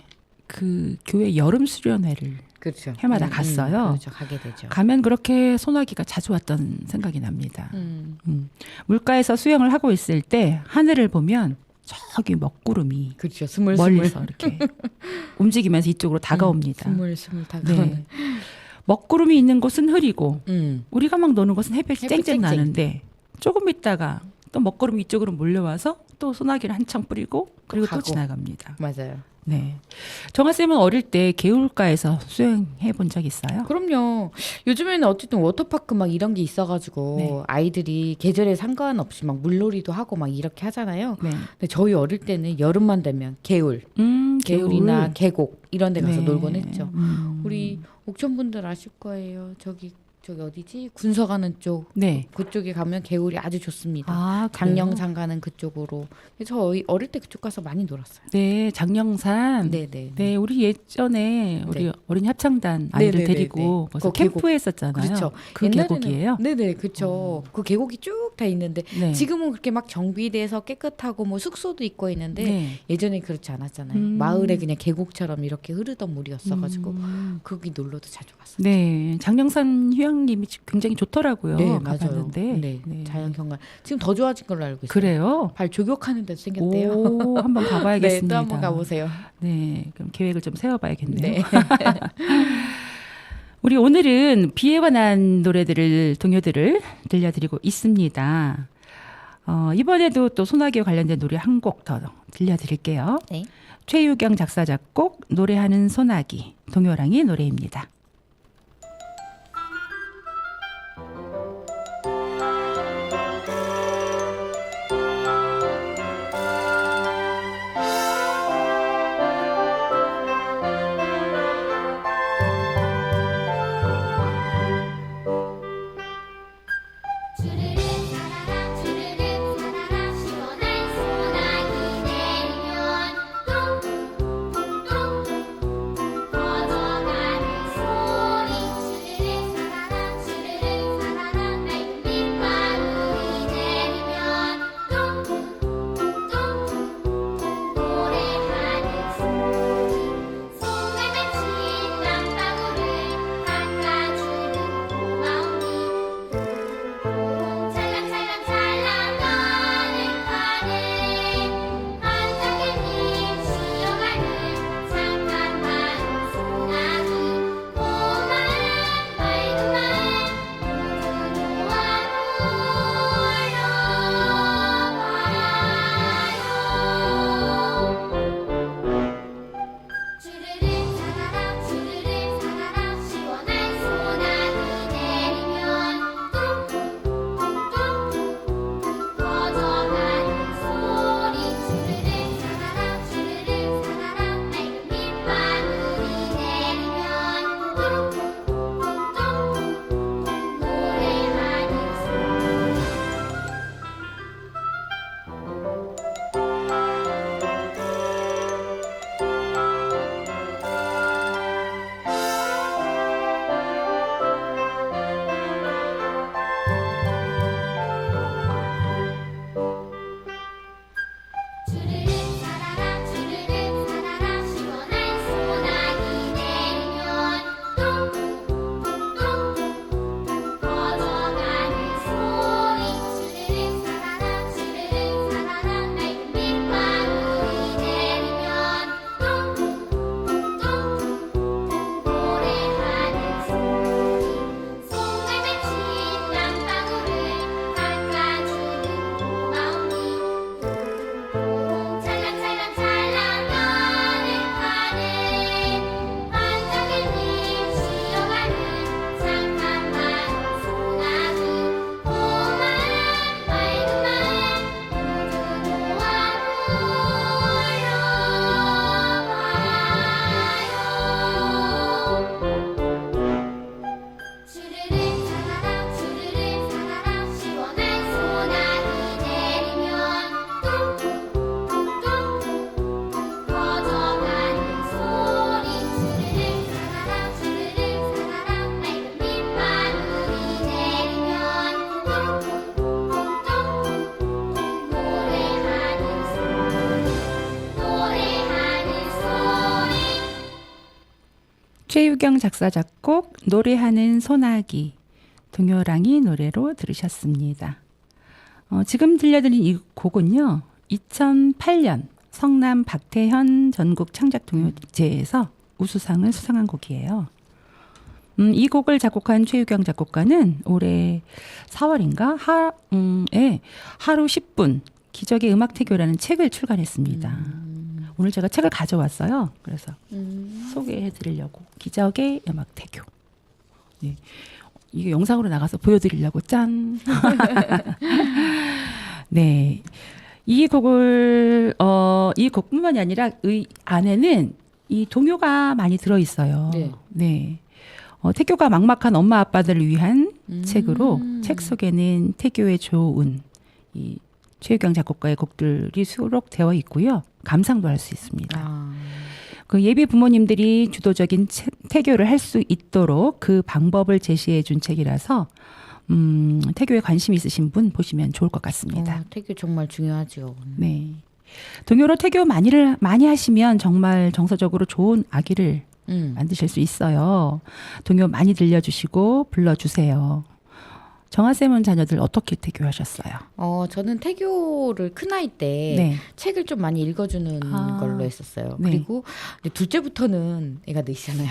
그 교회 여름 수련회를 그렇죠. 해마다 갔어요. 그렇죠. 가게 되죠. 가면 그렇게 소나기가 자주 왔던 생각이 납니다. 물가에서 수영을 하고 있을 때 하늘을 보면 저기 먹구름이 그렇죠. 스물스물. 멀리서 이렇게 움직이면서 이쪽으로 다가옵니다. 스물스물 다가오는. 네. 먹구름이 있는 곳은 흐리고 음. 우리가 막 노는 곳은 햇볕이 햇빛 쨍쨍 쨍쨍. 나는데 조금 있다가 또 먹구름이 이쪽으로 몰려와서 또 소나기를 한창 뿌리고 그리고 또 가고. 지나갑니다. 맞아요. 네. 정아쌤은 어릴 때 개울가에서 수영해 본 적 있어요? 그럼요. 요즘에는 어쨌든 워터파크 막 이런 게 있어가지고 네. 아이들이 계절에 상관없이 막 물놀이도 하고 막 이렇게 하잖아요. 네. 근데 저희 어릴 때는 여름만 되면 개울, 개울이나 계곡 이런 데 가서 네. 놀곤 했죠. 우리 옥천분들 아실 거예요. 저기 어디지? 군서 가는 쪽. 네. 그쪽에 가면 개울이 아주 좋습니다. 아, 그래요? 장령산 가는 그쪽으로. 저 어릴 때 그쪽 가서 많이 놀았어요. 네, 장령산. 네네. 네, 우리 예전에 우리 네. 어린이 합창단 아이들 네네네네. 데리고 거기서 그 계곡. 캠프 했었잖아요. 그렇죠. 그 옛날에는- 계곡이에요? 네네, 그렇죠. 그 계곡이 쭉 다 있는데 네. 지금은 그렇게 막 정비돼서 깨끗하고 뭐 숙소도 있고 있는데 네. 예전에 그렇지 않았잖아요. 마을에 그냥 계곡처럼 이렇게 흐르던 물이었어가지고 거기 놀러도 자주 갔어요. 네, 장령산 휴양림이 굉장히 좋더라고요. 네, 맞아요. 가봤는데. 네, 자연 경관 지금 더 좋아진 걸로 알고 있어요. 그래요? 발 조격하는 데도 생겼대요. 오, 한번 네, 가봐야겠습니다. 또 한번 가보세요. 네, 그럼 계획을 좀 세워봐야겠네요. 네. 우리 오늘은 비에 관한 노래들을 동요들을 들려드리고 있습니다. 이번에도 또 소나기와 관련된 노래 한 곡 더 들려드릴게요. 네. 최유경 작사 작곡 노래하는 소나기 동요랑이 노래입니다. 주르륵 사라라 주르륵 사라라 시원한 소나기 내리면 똥똥똥 퍼져가는 최유경 작사 작곡 노래하는 소나기 동요랑이 노래로 들으셨습니다. 지금 들려드린 이 곡은요. 2008년 성남 박태현 전국 창작 동요제에서 우수상을 수상한 곡이에요. 이 곡을 작곡한 최유경 작곡가는 올해 4월인가 하루 10분 기적의 음악태교라는 책을 출간했습니다. 오늘 제가 책을 가져왔어요. 그래서 소개해드리려고 기적의 음악태교. 네. 이게 영상으로 나가서 보여드리려고 짠. 네, 이 곡을 이 곡뿐만이 아니라 이 안에는 이 동요가 많이 들어 있어요. 네. 네. 태교가 막막한 엄마 아빠들을 위한 책으로 책 속에는 태교의 좋은 이 최유경 작곡가의 곡들이 수록되어 있고요. 감상도 할 수 있습니다. 그 예비 부모님들이 주도적인 태교를 할 수 있도록 그 방법을 제시해 준 책이라서 태교에 관심 있으신 분 보시면 좋을 것 같습니다. 태교 정말 중요하죠. 네. 동요로 태교 많이 하시면 정말 정서적으로 좋은 아기를 만드실 수 있어요. 동요 많이 들려주시고 불러주세요. 정아쌤은 자녀들 어떻게 태교하셨어요? 저는 태교를 큰아이 때 네. 책을 좀 많이 읽어주는 걸로 했었어요. 네. 그리고 이제 둘째부터는 애가 넷이잖아요.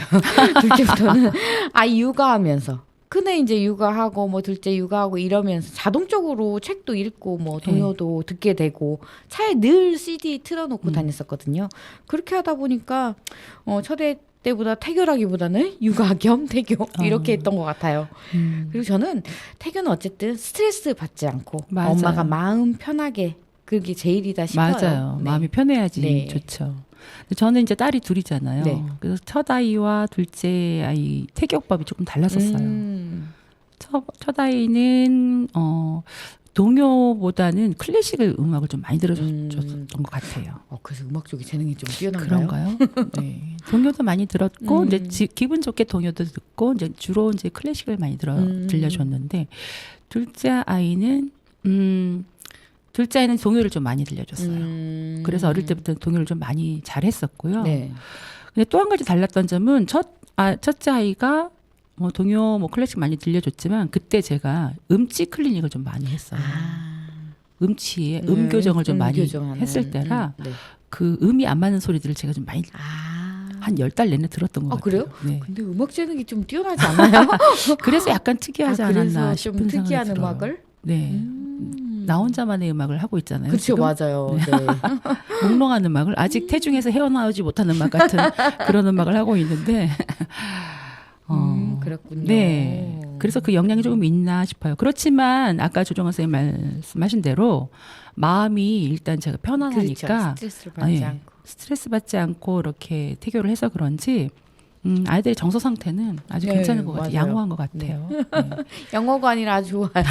둘째부터는 아이 육아하면서 큰애 이제 육아하고 뭐 둘째 육아하고 이러면서 자동적으로 책도 읽고 뭐 동요도 듣게 되고 차에 늘 CD 틀어놓고 다녔었거든요. 그렇게 하다 보니까 첫애 때보다 태교라기보다는 육아 겸 태교 이렇게 했던 것 같아요. 그리고 저는 태교는 어쨌든 스트레스 받지 않고 맞아요. 엄마가 마음 편하게 그게 제일이다 싶어요. 맞아요. 네. 마음이 편해야지 네. 좋죠. 저는 이제 딸이 둘이잖아요. 네. 그래서 첫 아이와 둘째 아이 태교법이 조금 달랐었어요. 첫 아이는 동요보다는 클래식을 음악을 좀 많이 들어줬던 것 같아요. 그래서 음악 쪽에 재능이 좀 뛰어난가요? 그런가요? 네. 동요도 많이 들었고 이제 기분 좋게 동요도 듣고 이제 주로 이제 클래식을 많이 들려줬는데 둘째 아이는 동요를 좀 많이 들려줬어요. 그래서 어릴 때부터 동요를 좀 많이 잘했었고요. 네. 근데 또 한 가지 달랐던 점은 첫째 아이가 뭐 동요 뭐 클래식 많이 들려줬지만 그때 제가 음치 클리닉을 좀 많이 했어요. 음치에 교정을 좀 많이 했을 때라 네. 그 음이 안 맞는 소리들을 제가 좀 많이 한 10달 내내 들었던 것 같아요. 그래요? 네. 근데 음악 재능이 좀 뛰어나지 않아요? 그래서 약간 특이하지 않았나 그래서 싶은 좀 생각이 특이한 들어요. 음악을? 네. 나 혼자만의 음악을 하고 있잖아요. 그렇죠, 지금. 맞아요. 네. 몽롱한 음악을 아직 태중에서 헤어나오지 못한 음악 같은 그런 음악을 하고 있는데 그렇군요. 네. 그래서 그 영향이 조금 있나 싶어요. 그렇지만 아까 조정원 선생님 말씀하신 대로 마음이 일단 제가 편안하니까 그렇죠. 스트레스를 받지 않고. 스트레스 받지 않고 이렇게 태교를 해서 그런지 아이들의 정서 상태는 아주 네, 괜찮은 것 같아요. 맞아요. 양호한 것 같아요. 네. 영어가 아니라 아주 좋아요.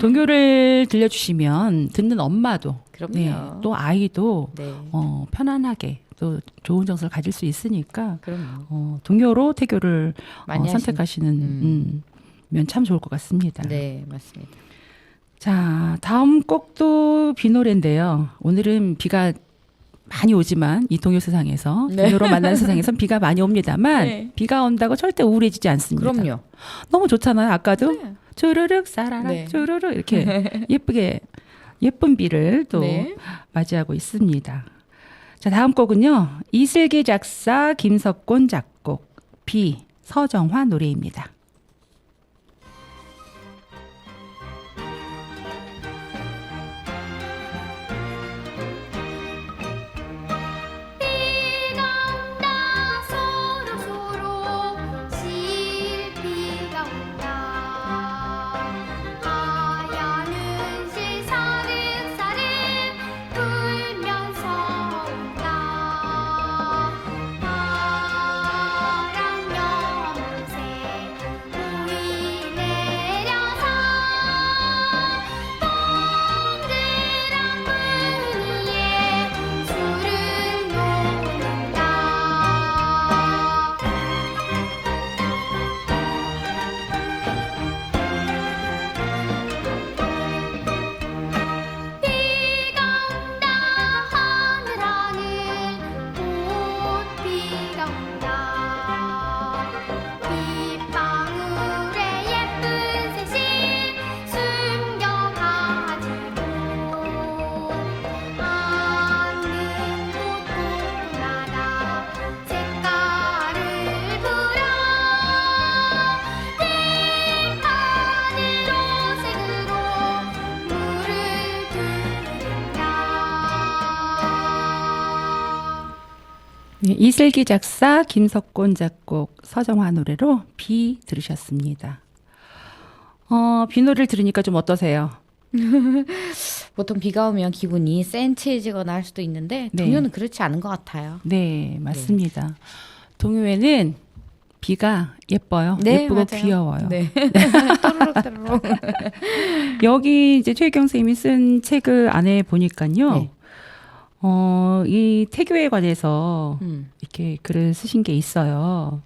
동요를 들려주시면 듣는 엄마도 그럼요. 또 아이도 네. 편안하게 또 좋은 정서를 가질 수 있으니까 그럼요. 동요로 태교를 많이 선택하시는 면 참 좋을 것 같습니다. 네, 맞습니다. 자, 다음 곡도 비 노래인데요. 오늘은 비가 많이 오지만 이 동요 세상에서 동요로 만난 세상에선 비가 많이 옵니다만 비가 온다고 절대 우울해지지 않습니다. 그럼요. 너무 좋잖아요. 아까도 주르륵 사라락 주르륵 이렇게 예쁜 비를 또 맞이하고 있습니다. 자, 다음 곡은요. 이슬기 작사, 김석곤 작곡, 비, 서정화 노래입니다. 비가 온다 소로소로 실비가 온다 하얀 은실 사륵사륵 불면서 온다 바람 여물새 네, 이슬기 작사, 김석곤 작곡, 서정화 노래로 비 들으셨습니다. 비 노래를 들으니까 좀 어떠세요? 보통 비가 오면 기분이 센치해지거나 할 수도 있는데 네. 동요는 그렇지 않은 것 같아요. 네, 맞습니다. 동요에는 비가 예뻐요. 네, 예쁘고 맞아요. 귀여워요. 네. 또르륵 또르륵. 여기 이제 최혜경 선생님이 쓴 책을 안에 보니까요. 네. 이 태교에 관해서 이렇게 글을 쓰신 게 있어요.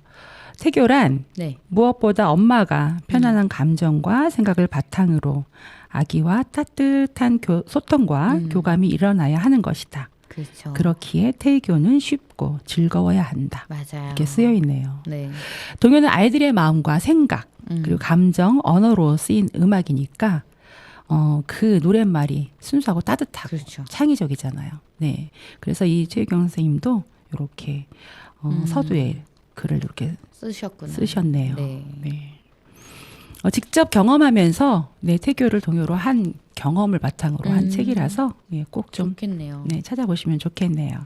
태교란 네. 무엇보다 엄마가 편안한 감정과 생각을 바탕으로 아기와 따뜻한 소통과 교감이 일어나야 하는 것이다. 그렇죠. 그렇기에 태교는 쉽고 즐거워야 한다. 맞아요. 이렇게 쓰여 있네요. 네. 동요는 아이들의 마음과 생각 그리고 감정, 언어로 쓰인 음악이니까 그 노랫말이 순수하고 따뜻하고 그렇죠. 창의적이잖아요. 네, 그래서 이 최혜경 선생님도 이렇게 서두에 글을 이렇게 쓰셨구나. 쓰셨네요. 네. 네. 직접 경험하면서 태교를 동요로 한 경험을 바탕으로 한 책이라서 꼭 좀 좋겠네요. 찾아보시면 좋겠네요.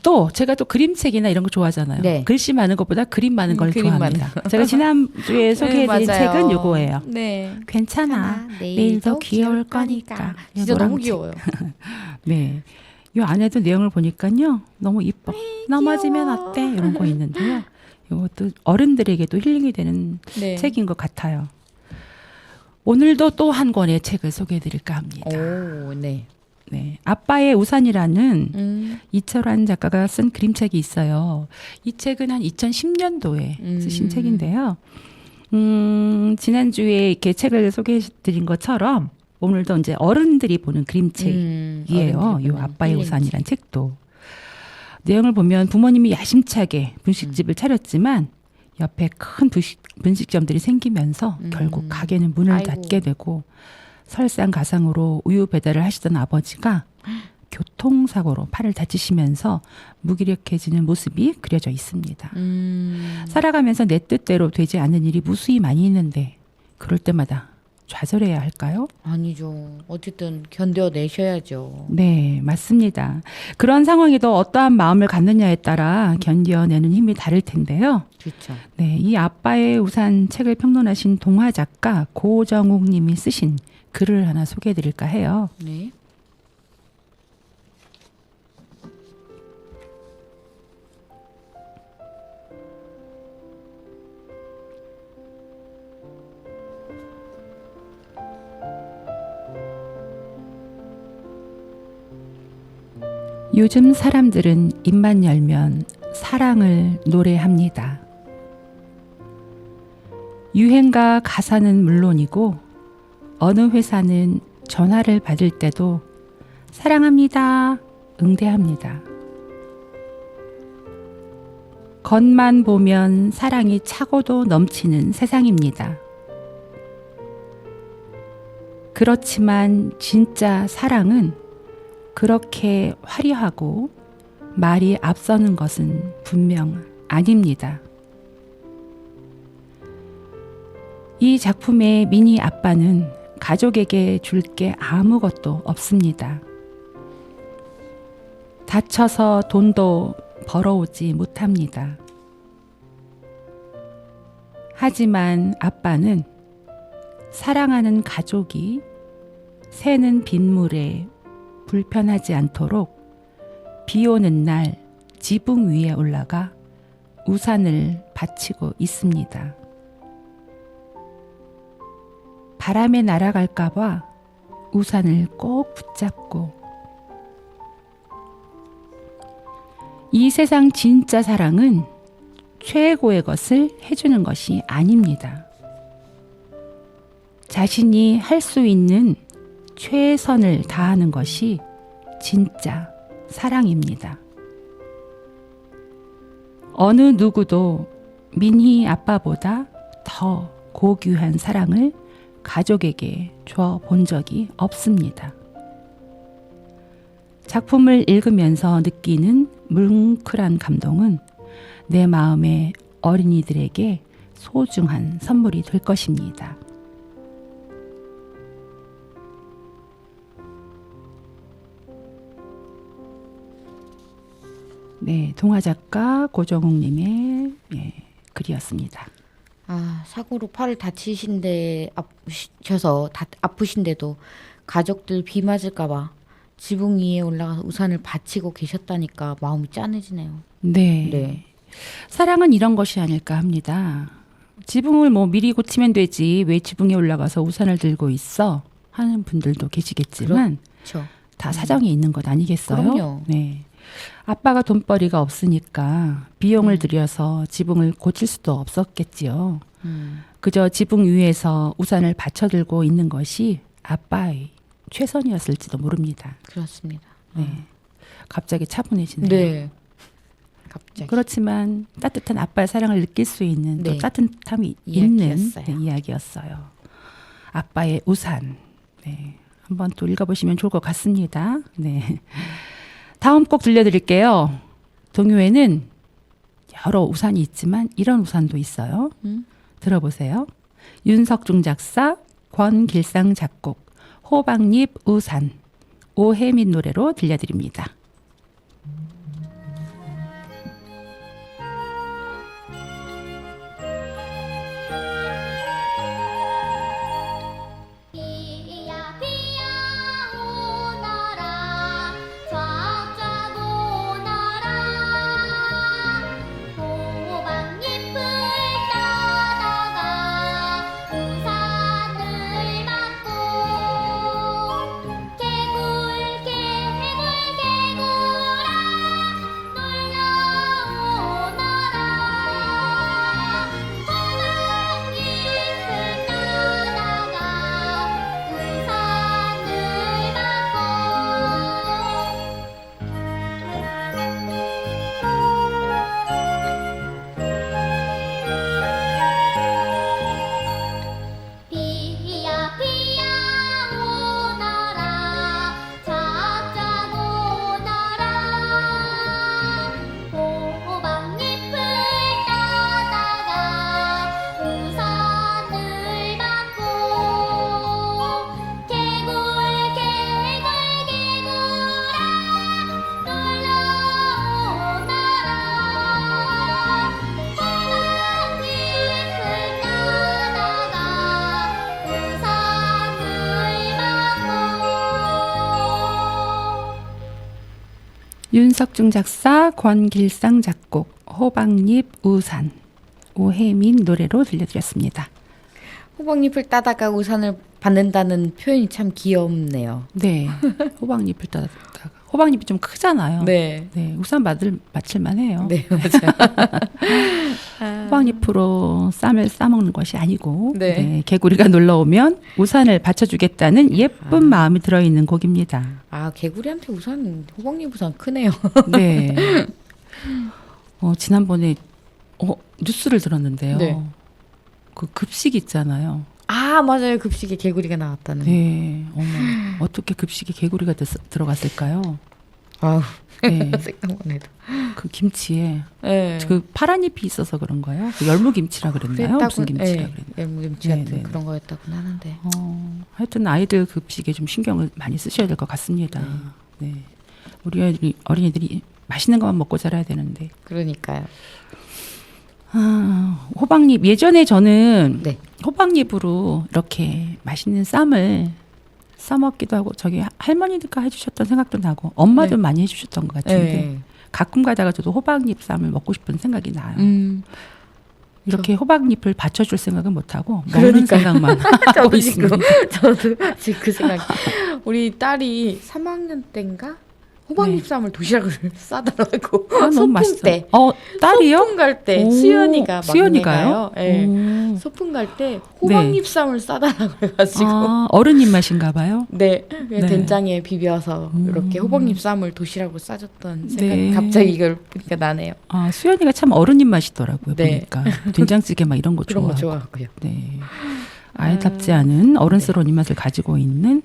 또 제가 또 그림책이나 이런 거 좋아하잖아요. 네. 글씨 많은 것보다 그림 많은 걸 그림 좋아합니다. 제가 지난주에 소개해드린 맞아요. 책은 요거예요. 네. 괜찮아. 내일도 귀여울 거니까. 진짜 노랑 너무 책. 귀여워요. 네. 요 안에도 내용을 보니까요. 너무 이뻐. 넘어지면 어때? 이런 거 있는데요. 이것도 어른들에게도 힐링이 되는 네. 책인 것 같아요. 오늘도 또 한 권의 책을 소개해드릴까 합니다. 오, 네. 네, 아빠의 우산이라는 이철환 작가가 쓴 그림책이 있어요. 이 책은 한 2010년도에 쓰신 책인데요. 지난주에 이렇게 책을 소개해드린 것처럼 오늘도 이제 어른들이 보는 그림책이에요. 이 아빠의 우산이라는 책도. 내용을 보면 부모님이 야심차게 분식집을 차렸지만 옆에 큰 분식점들이 생기면서 결국 가게는 문을 아이고. 닫게 되고 설상가상으로 우유 배달을 하시던 아버지가 교통사고로 팔을 다치시면서 무기력해지는 모습이 그려져 있습니다. 살아가면서 내 뜻대로 되지 않는 일이 무수히 많이 있는데 그럴 때마다 좌절해야 할까요? 아니죠. 어쨌든 견뎌내셔야죠. 네, 맞습니다. 그런 상황에도 어떠한 마음을 갖느냐에 따라 견뎌내는 힘이 다를 텐데요. 그렇죠. 네, 이 아빠의 우산 책을 평론하신 동화 작가 고정욱 님이 쓰신 글을 하나 소개해 드릴까 해요. 네. 요즘 사람들은 입만 열면 사랑을 노래합니다. 유행가 가사는 물론이고 어느 회사는 전화를 받을 때도 사랑합니다, 응대합니다. 겉만 보면 사랑이 차고도 넘치는 세상입니다. 그렇지만 진짜 사랑은 그렇게 화려하고 말이 앞서는 것은 분명 아닙니다. 이 작품의 미니 아빠는 가족에게 줄 게 아무것도 없습니다. 다쳐서 돈도 벌어오지 못합니다. 하지만 아빠는 사랑하는 가족이 새는 빗물에 불편하지 않도록 비 오는 날 지붕 위에 올라가 우산을 받치고 있습니다. 바람에 날아갈까봐 우산을 꼭 붙잡고 이 세상 진짜 사랑은 최고의 것을 해주는 것이 아닙니다. 자신이 할 수 있는 최선을 다하는 것이 진짜 사랑입니다. 어느 누구도 미니 아빠보다 더 고귀한 사랑을 가족에게 줘 본 적이 없습니다. 작품을 읽으면서 느끼는 뭉클한 감동은 내 마음의 어린이들에게 소중한 선물이 될 것입니다. 네, 동화 작가 고정욱님의 글이었습니다. 사고로 팔을 다치신데 아프셔서 아프신데도 가족들 비 맞을까봐 지붕 위에 올라가서 우산을 받치고 계셨다니까 마음이 짠해지네요. 네. 네. 사랑은 이런 것이 아닐까 합니다. 지붕을 뭐 미리 고치면 되지 왜 지붕에 올라가서 우산을 들고 있어 하는 분들도 계시겠지만 그렇죠. 다 사정이 있는 것 아니겠어요? 그럼요. 네. 아빠가 돈벌이가 없으니까 비용을 들여서 지붕을 고칠 수도 없었겠지요. 그저 지붕 위에서 우산을 받쳐 들고 있는 것이 아빠의 최선이었을지도 모릅니다. 그렇습니다. 네. 갑자기 차분해지네요. 네. 갑자기. 그렇지만 따뜻한 아빠의 사랑을 느낄 수 있는 또 네. 따뜻함이 있는 이야기였어요. 이야기였어요. 아빠의 우산. 네. 한번 또 읽어보시면 좋을 것 같습니다. 네. 다음 곡 들려드릴게요. 동요에는 여러 우산이 있지만 이런 우산도 있어요. 들어보세요. 윤석중 작사, 권길상 작곡, 호박잎 우산, 오혜민 노래로 들려드립니다. 비야 비야 오너라 쫙쫙 오너라 호박잎을 따다가 우산을 받고 개굴 개굴 개굴아 놀러 오너라 호박잎을 따다가 우산을 받고 비야 비야 오너라 쫙쫙 오너라 호박잎을 따다가 우산을 받고 개굴 개굴 개굴아 놀러 오너라 호박잎을 따다가 우산을 받고 윤석중 작사, 권길상 작곡, 호박잎 우산, 오혜민 노래로 들려드렸습니다. 호박잎을 따다가 우산을 받는다는 표현이 참 귀엽네요. 네, 호박잎을 따다가 호박잎이 좀 크잖아요. 네. 네, 우산 맞을만 해요. 네, 맞아요. 호박잎으로 쌈을 싸먹는 것이 아니고 네. 네, 개구리가 놀러 오면 우산을 받쳐주겠다는 예쁜 마음이 들어있는 곡입니다. 개구리한테 호박잎 우산 크네요. 네. 지난번에 뉴스를 들었는데요. 네. 그 급식 있잖아요. 맞아요. 급식에 개구리가 나왔다는. 네. 어떻게 급식에 개구리가 들어갔을까요? 아우, 네. 생각만 해도. 그 김치에 네. 그 파란 잎이 있어서 그런 거예요. 그 열무김치라 그랬나요? 무슨 김치라 그랬나요? 열무김치 네, 같은 네, 그런 거였다고 하는데. 하여튼 아이들 급식에 좀 신경을 많이 쓰셔야 될 것 같습니다. 네. 우리 어린이들이 맛있는 것만 먹고 자라야 되는데. 그러니까요. 호박잎 예전에 저는 네. 호박잎으로 이렇게 맛있는 쌈을 싸먹기도 하고 저기 할머니가 해주셨던 생각도 나고 엄마도 네. 많이 해주셨던 것 같은데 네. 가끔 가다가 저도 호박잎 쌈을 먹고 싶은 생각이 나요. 이렇게 저- 호박잎을 받쳐줄 생각은 못하고 먹는 그러니까요. 생각만 하고 저도 지금 있습니다. 저도 지금 그 생각. 우리 딸이 3학년 때인가 호박잎 쌈을 도시락을 싸더라고. 너무 소풍 맛있어. 때. 딸이요? 소풍 갈 때 오, 수연이가 수연이가요? 막내가요. 네. 오. 소풍 갈 때 호박잎 쌈을 싸달라고 해가지고 어른 입맛인가 봐요. 네, 네. 된장에 비벼서 이렇게 호박잎 쌈을 도시락으로 싸줬던 생각. 네. 갑자기 이걸 보니까 나네요. 수연이가 참 어른 입맛이더라고요. 네. 보니까 된장찌개 막 이런 거 그런 거 좋아하고. 좋아하고요. 네. 아이답지 않은 어른스러운 입맛을 가지고 있는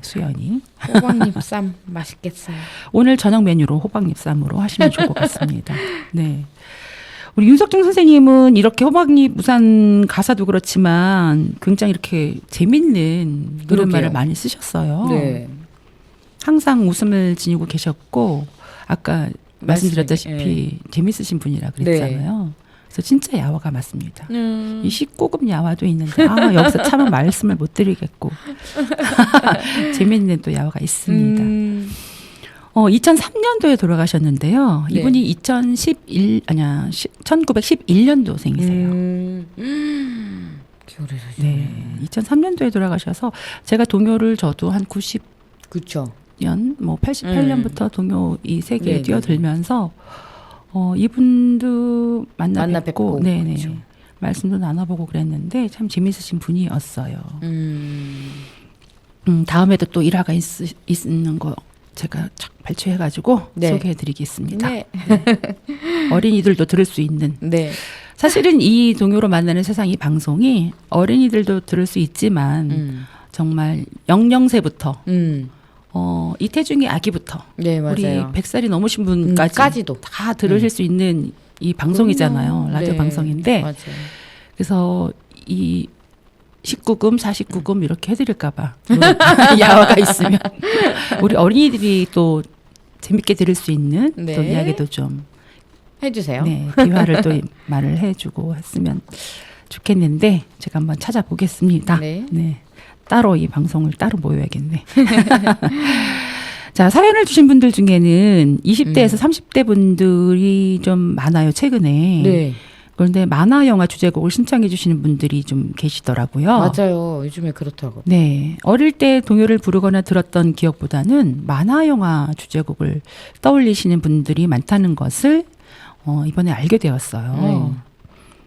수연이. 호박잎 쌈 맛있겠어요. 오늘 저녁 메뉴로 호박잎 쌈으로 하시면 좋을 것 같습니다. 네. 우리 윤석중 선생님은 이렇게 호박잎 우산 가사도 그렇지만 굉장히 이렇게 재밌는 노랫말을 많이 쓰셨어요. 네. 항상 웃음을 지니고 계셨고 아까 말씀드렸다시피 재밌으신 분이라 그랬잖아요. 그래서 진짜 야화가 맞습니다. 이 19금 야화도 있는데 여기서 참은 말씀을 못 드리겠고 재밌는 또 야화가 있습니다. 2003년도에 돌아가셨는데요. 네. 이분이 1911년도생이세요. 기울여 사시네. 네, 2003년도에 돌아가셔서 제가 동요를 저도 한 90년, 그렇죠. 뭐 88년부터 동요 이 세계에 네네. 뛰어들면서 이분도 만나 만나 뵙고, 뵙고, 네네, 그렇죠. 말씀도 나눠보고 그랬는데 참 재밌으신 분이었어요. 음. 다음에도 또 일화가 있는 거 제가 착 발췌해가지고 네. 소개해드리겠습니다. 네. 어린이들도 들을 수 있는. 네. 사실은 이 동요로 만나는 세상 이 방송이 어린이들도 들을 수 있지만 정말 00세부터 이태중의 아기부터 네, 맞아요. 우리 100살이 넘으신 분까지 까지도. 다 들으실 수 있는 이 방송이잖아요. 라디오 네. 방송인데 맞아요. 그래서 이 19금, 49금 이렇게 해드릴까봐 야화가 있으면 우리 어린이들이 또 재밌게 들을 수 있는 네. 또 이야기도 좀 해주세요. 네, 비화를 또 말을 해주고 했으면 좋겠는데 제가 한번 찾아보겠습니다. 네. 네, 따로 이 방송을 따로 모여야겠네. 자, 사연을 주신 분들 중에는 20대에서 30대 분들이 좀 많아요, 최근에. 네. 그런데 만화 영화 주제곡을 신청해 주시는 분들이 좀 계시더라고요. 맞아요. 요즘에 그렇다고. 네. 어릴 때 동요를 부르거나 들었던 기억보다는 만화 영화 주제곡을 떠올리시는 분들이 많다는 것을 이번에 알게 되었어요.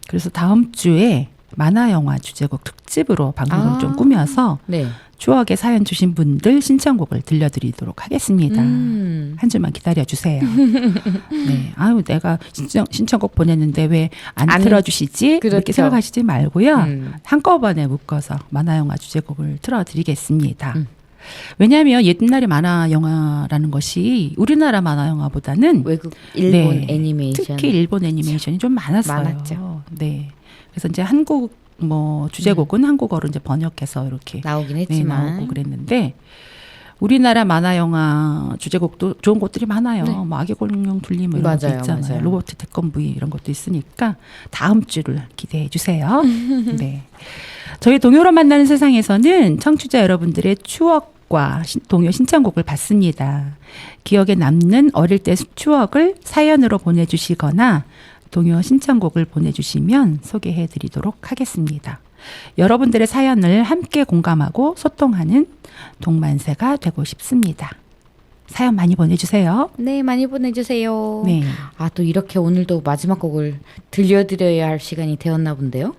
그래서 다음 주에 만화 영화 주제곡 특집으로 방송을 좀 꾸며서 네. 추억의 사연 주신 분들 신청곡을 들려드리도록 하겠습니다. 한 주만 기다려주세요. 네, 아유 내가 신청곡 보냈는데 왜 안 틀어주시지? 그렇죠. 그렇게 생각하시지 말고요. 한꺼번에 묶어서 만화영화 주제곡을 틀어드리겠습니다. 왜냐하면 옛날에 만화영화라는 것이 우리나라 만화영화보다는 외국 일본 네, 애니메이션. 특히 일본 애니메이션이 좀 많았어요. 많았죠. 네, 그래서 이제 한국 뭐 주제곡은 한국어로 이제 번역해서 이렇게 나오긴 네, 했지만. 나오고 그랬는데 우리나라 만화 영화 주제곡도 좋은 것들이 많아요. 네. 뭐 아기 공룡 둘리 뭐 이런 것도 맞아요, 있잖아요. 맞아요. 로봇 태권브이 이런 것도 있으니까 다음 주를 기대해 주세요. 네. 저희 동요로 만나는 세상에서는 청취자 여러분들의 추억과 동요 신청곡을 받습니다. 기억에 남는 어릴 때 추억을 사연으로 보내주시거나 동요 신청곡을 보내주시면 소개해드리도록 하겠습니다. 여러분들의 사연을 함께 공감하고 소통하는 동만세가 되고 싶습니다. 사연 많이 보내주세요. 네, 많이 보내주세요. 네. 아, 또 이렇게 오늘도 마지막 곡을 들려드려야 할 시간이 되었나 본데요?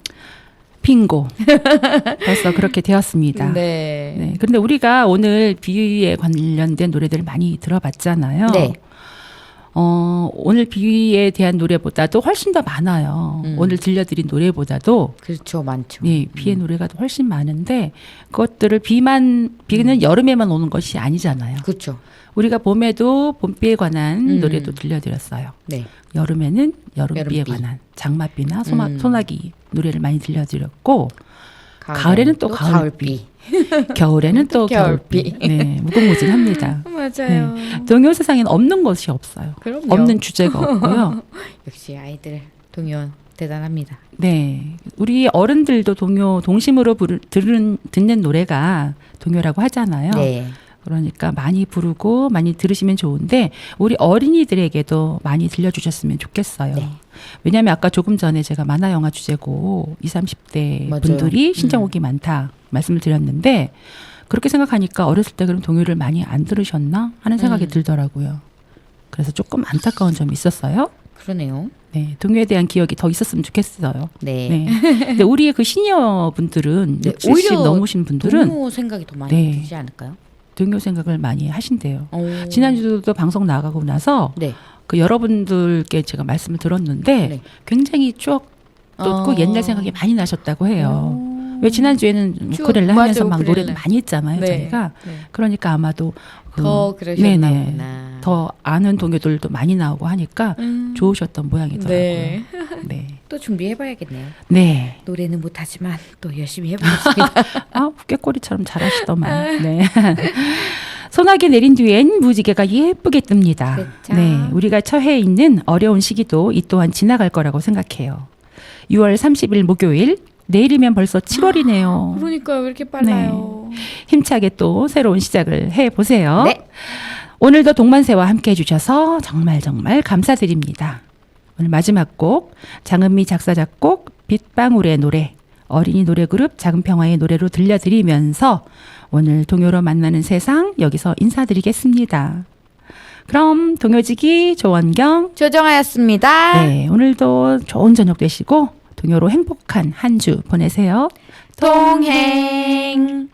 빙고. 벌써 그렇게 되었습니다. 네. 네. 근데 우리가 오늘 비위에 관련된 노래들을 많이 들어봤잖아요. 네. 오늘 비위에 대한 노래보다도 훨씬 더 많아요. 오늘 들려드린 노래보다도 그렇죠, 많죠. 네, 비의 노래가 훨씬 많은데 그것들을 비는 여름에만 오는 것이 아니잖아요. 그렇죠. 우리가 봄에도 봄비에 관한 노래도 들려드렸어요. 네. 여름에는 여름비에 여름비. 관한 장맛비나 소나기 노래를 많이 들려드렸고 가을에는 또 가을비. 가을비. 겨울에는 또 겨울비. 겨울비. 네, 무궁무진합니다. 맞아요. 동요 세상에는 없는 것이 없어요. 그럼요. 없는 주제가 없고요. 역시 아이들 동요 대단합니다. 네, 우리 어른들도 동요 동심으로 듣는 노래가 동요라고 하잖아요. 네. 그러니까 많이 부르고 많이 들으시면 좋은데 우리 어린이들에게도 많이 들려주셨으면 좋겠어요. 네. 왜냐하면 아까 조금 전에 제가 만화 영화 주제곡 20, 30대 맞아요. 분들이 신청곡이 많다 말씀을 드렸는데 그렇게 생각하니까 어렸을 때 그럼 동요를 많이 안 들으셨나 하는 생각이 들더라고요. 그래서 조금 안타까운 점이 있었어요. 그러네요. 네, 동요에 대한 기억이 더 있었으면 좋겠어요. 네. 네. 근데 우리의 그 시니어 분들은 네, 60 오히려 넘으신 분들은 동요 생각이 더 많이 네. 들지 않을까요? 동요 생각을 많이 하신대요. 오. 지난주도 방송 나가고 나서 네. 그 여러분들께 제가 말씀을 들었는데 네. 굉장히 추억 돋고 옛날 생각이 많이 나셨다고 해요. 오. 왜 지난주에는 추억, 우쿨렐레 하면서 맞아요, 막 우쿨렐레. 노래도 많이 했잖아요. 네. 저희가. 네. 그러니까 아마도 더 그러셨나 보구나. 더 아는 동요들도 많이 나오고 하니까 좋으셨던 모양이더라고요. 네. 네. 또 준비해봐야겠네요. 네. 노래는 못하지만 또 열심히 해보겠습니다. 아, 깨꼬리처럼 잘하시더만. 네. 소나기 내린 뒤엔 무지개가 예쁘게 뜹니다. 그렇죠. 네, 우리가 처해 있는 어려운 시기도 이 또한 지나갈 거라고 생각해요. 6월 30일 목요일, 내일이면 벌써 7월이네요. 그러니까요. 왜 이렇게 빨라요? 힘차게 또 새로운 시작을 해보세요. 네. 오늘도 동만세와 함께 해주셔서 정말 정말 감사드립니다. 오늘 마지막 곡 장은미 작사 작곡 빛방울의 노래 어린이 노래그룹 작은평화의 노래로 들려드리면서 오늘 동요로 만나는 세상 여기서 인사드리겠습니다. 그럼 동요지기 조원경 조정하였습니다. 네, 오늘도 좋은 저녁 되시고 동요로 행복한 한 주 보내세요. 동행.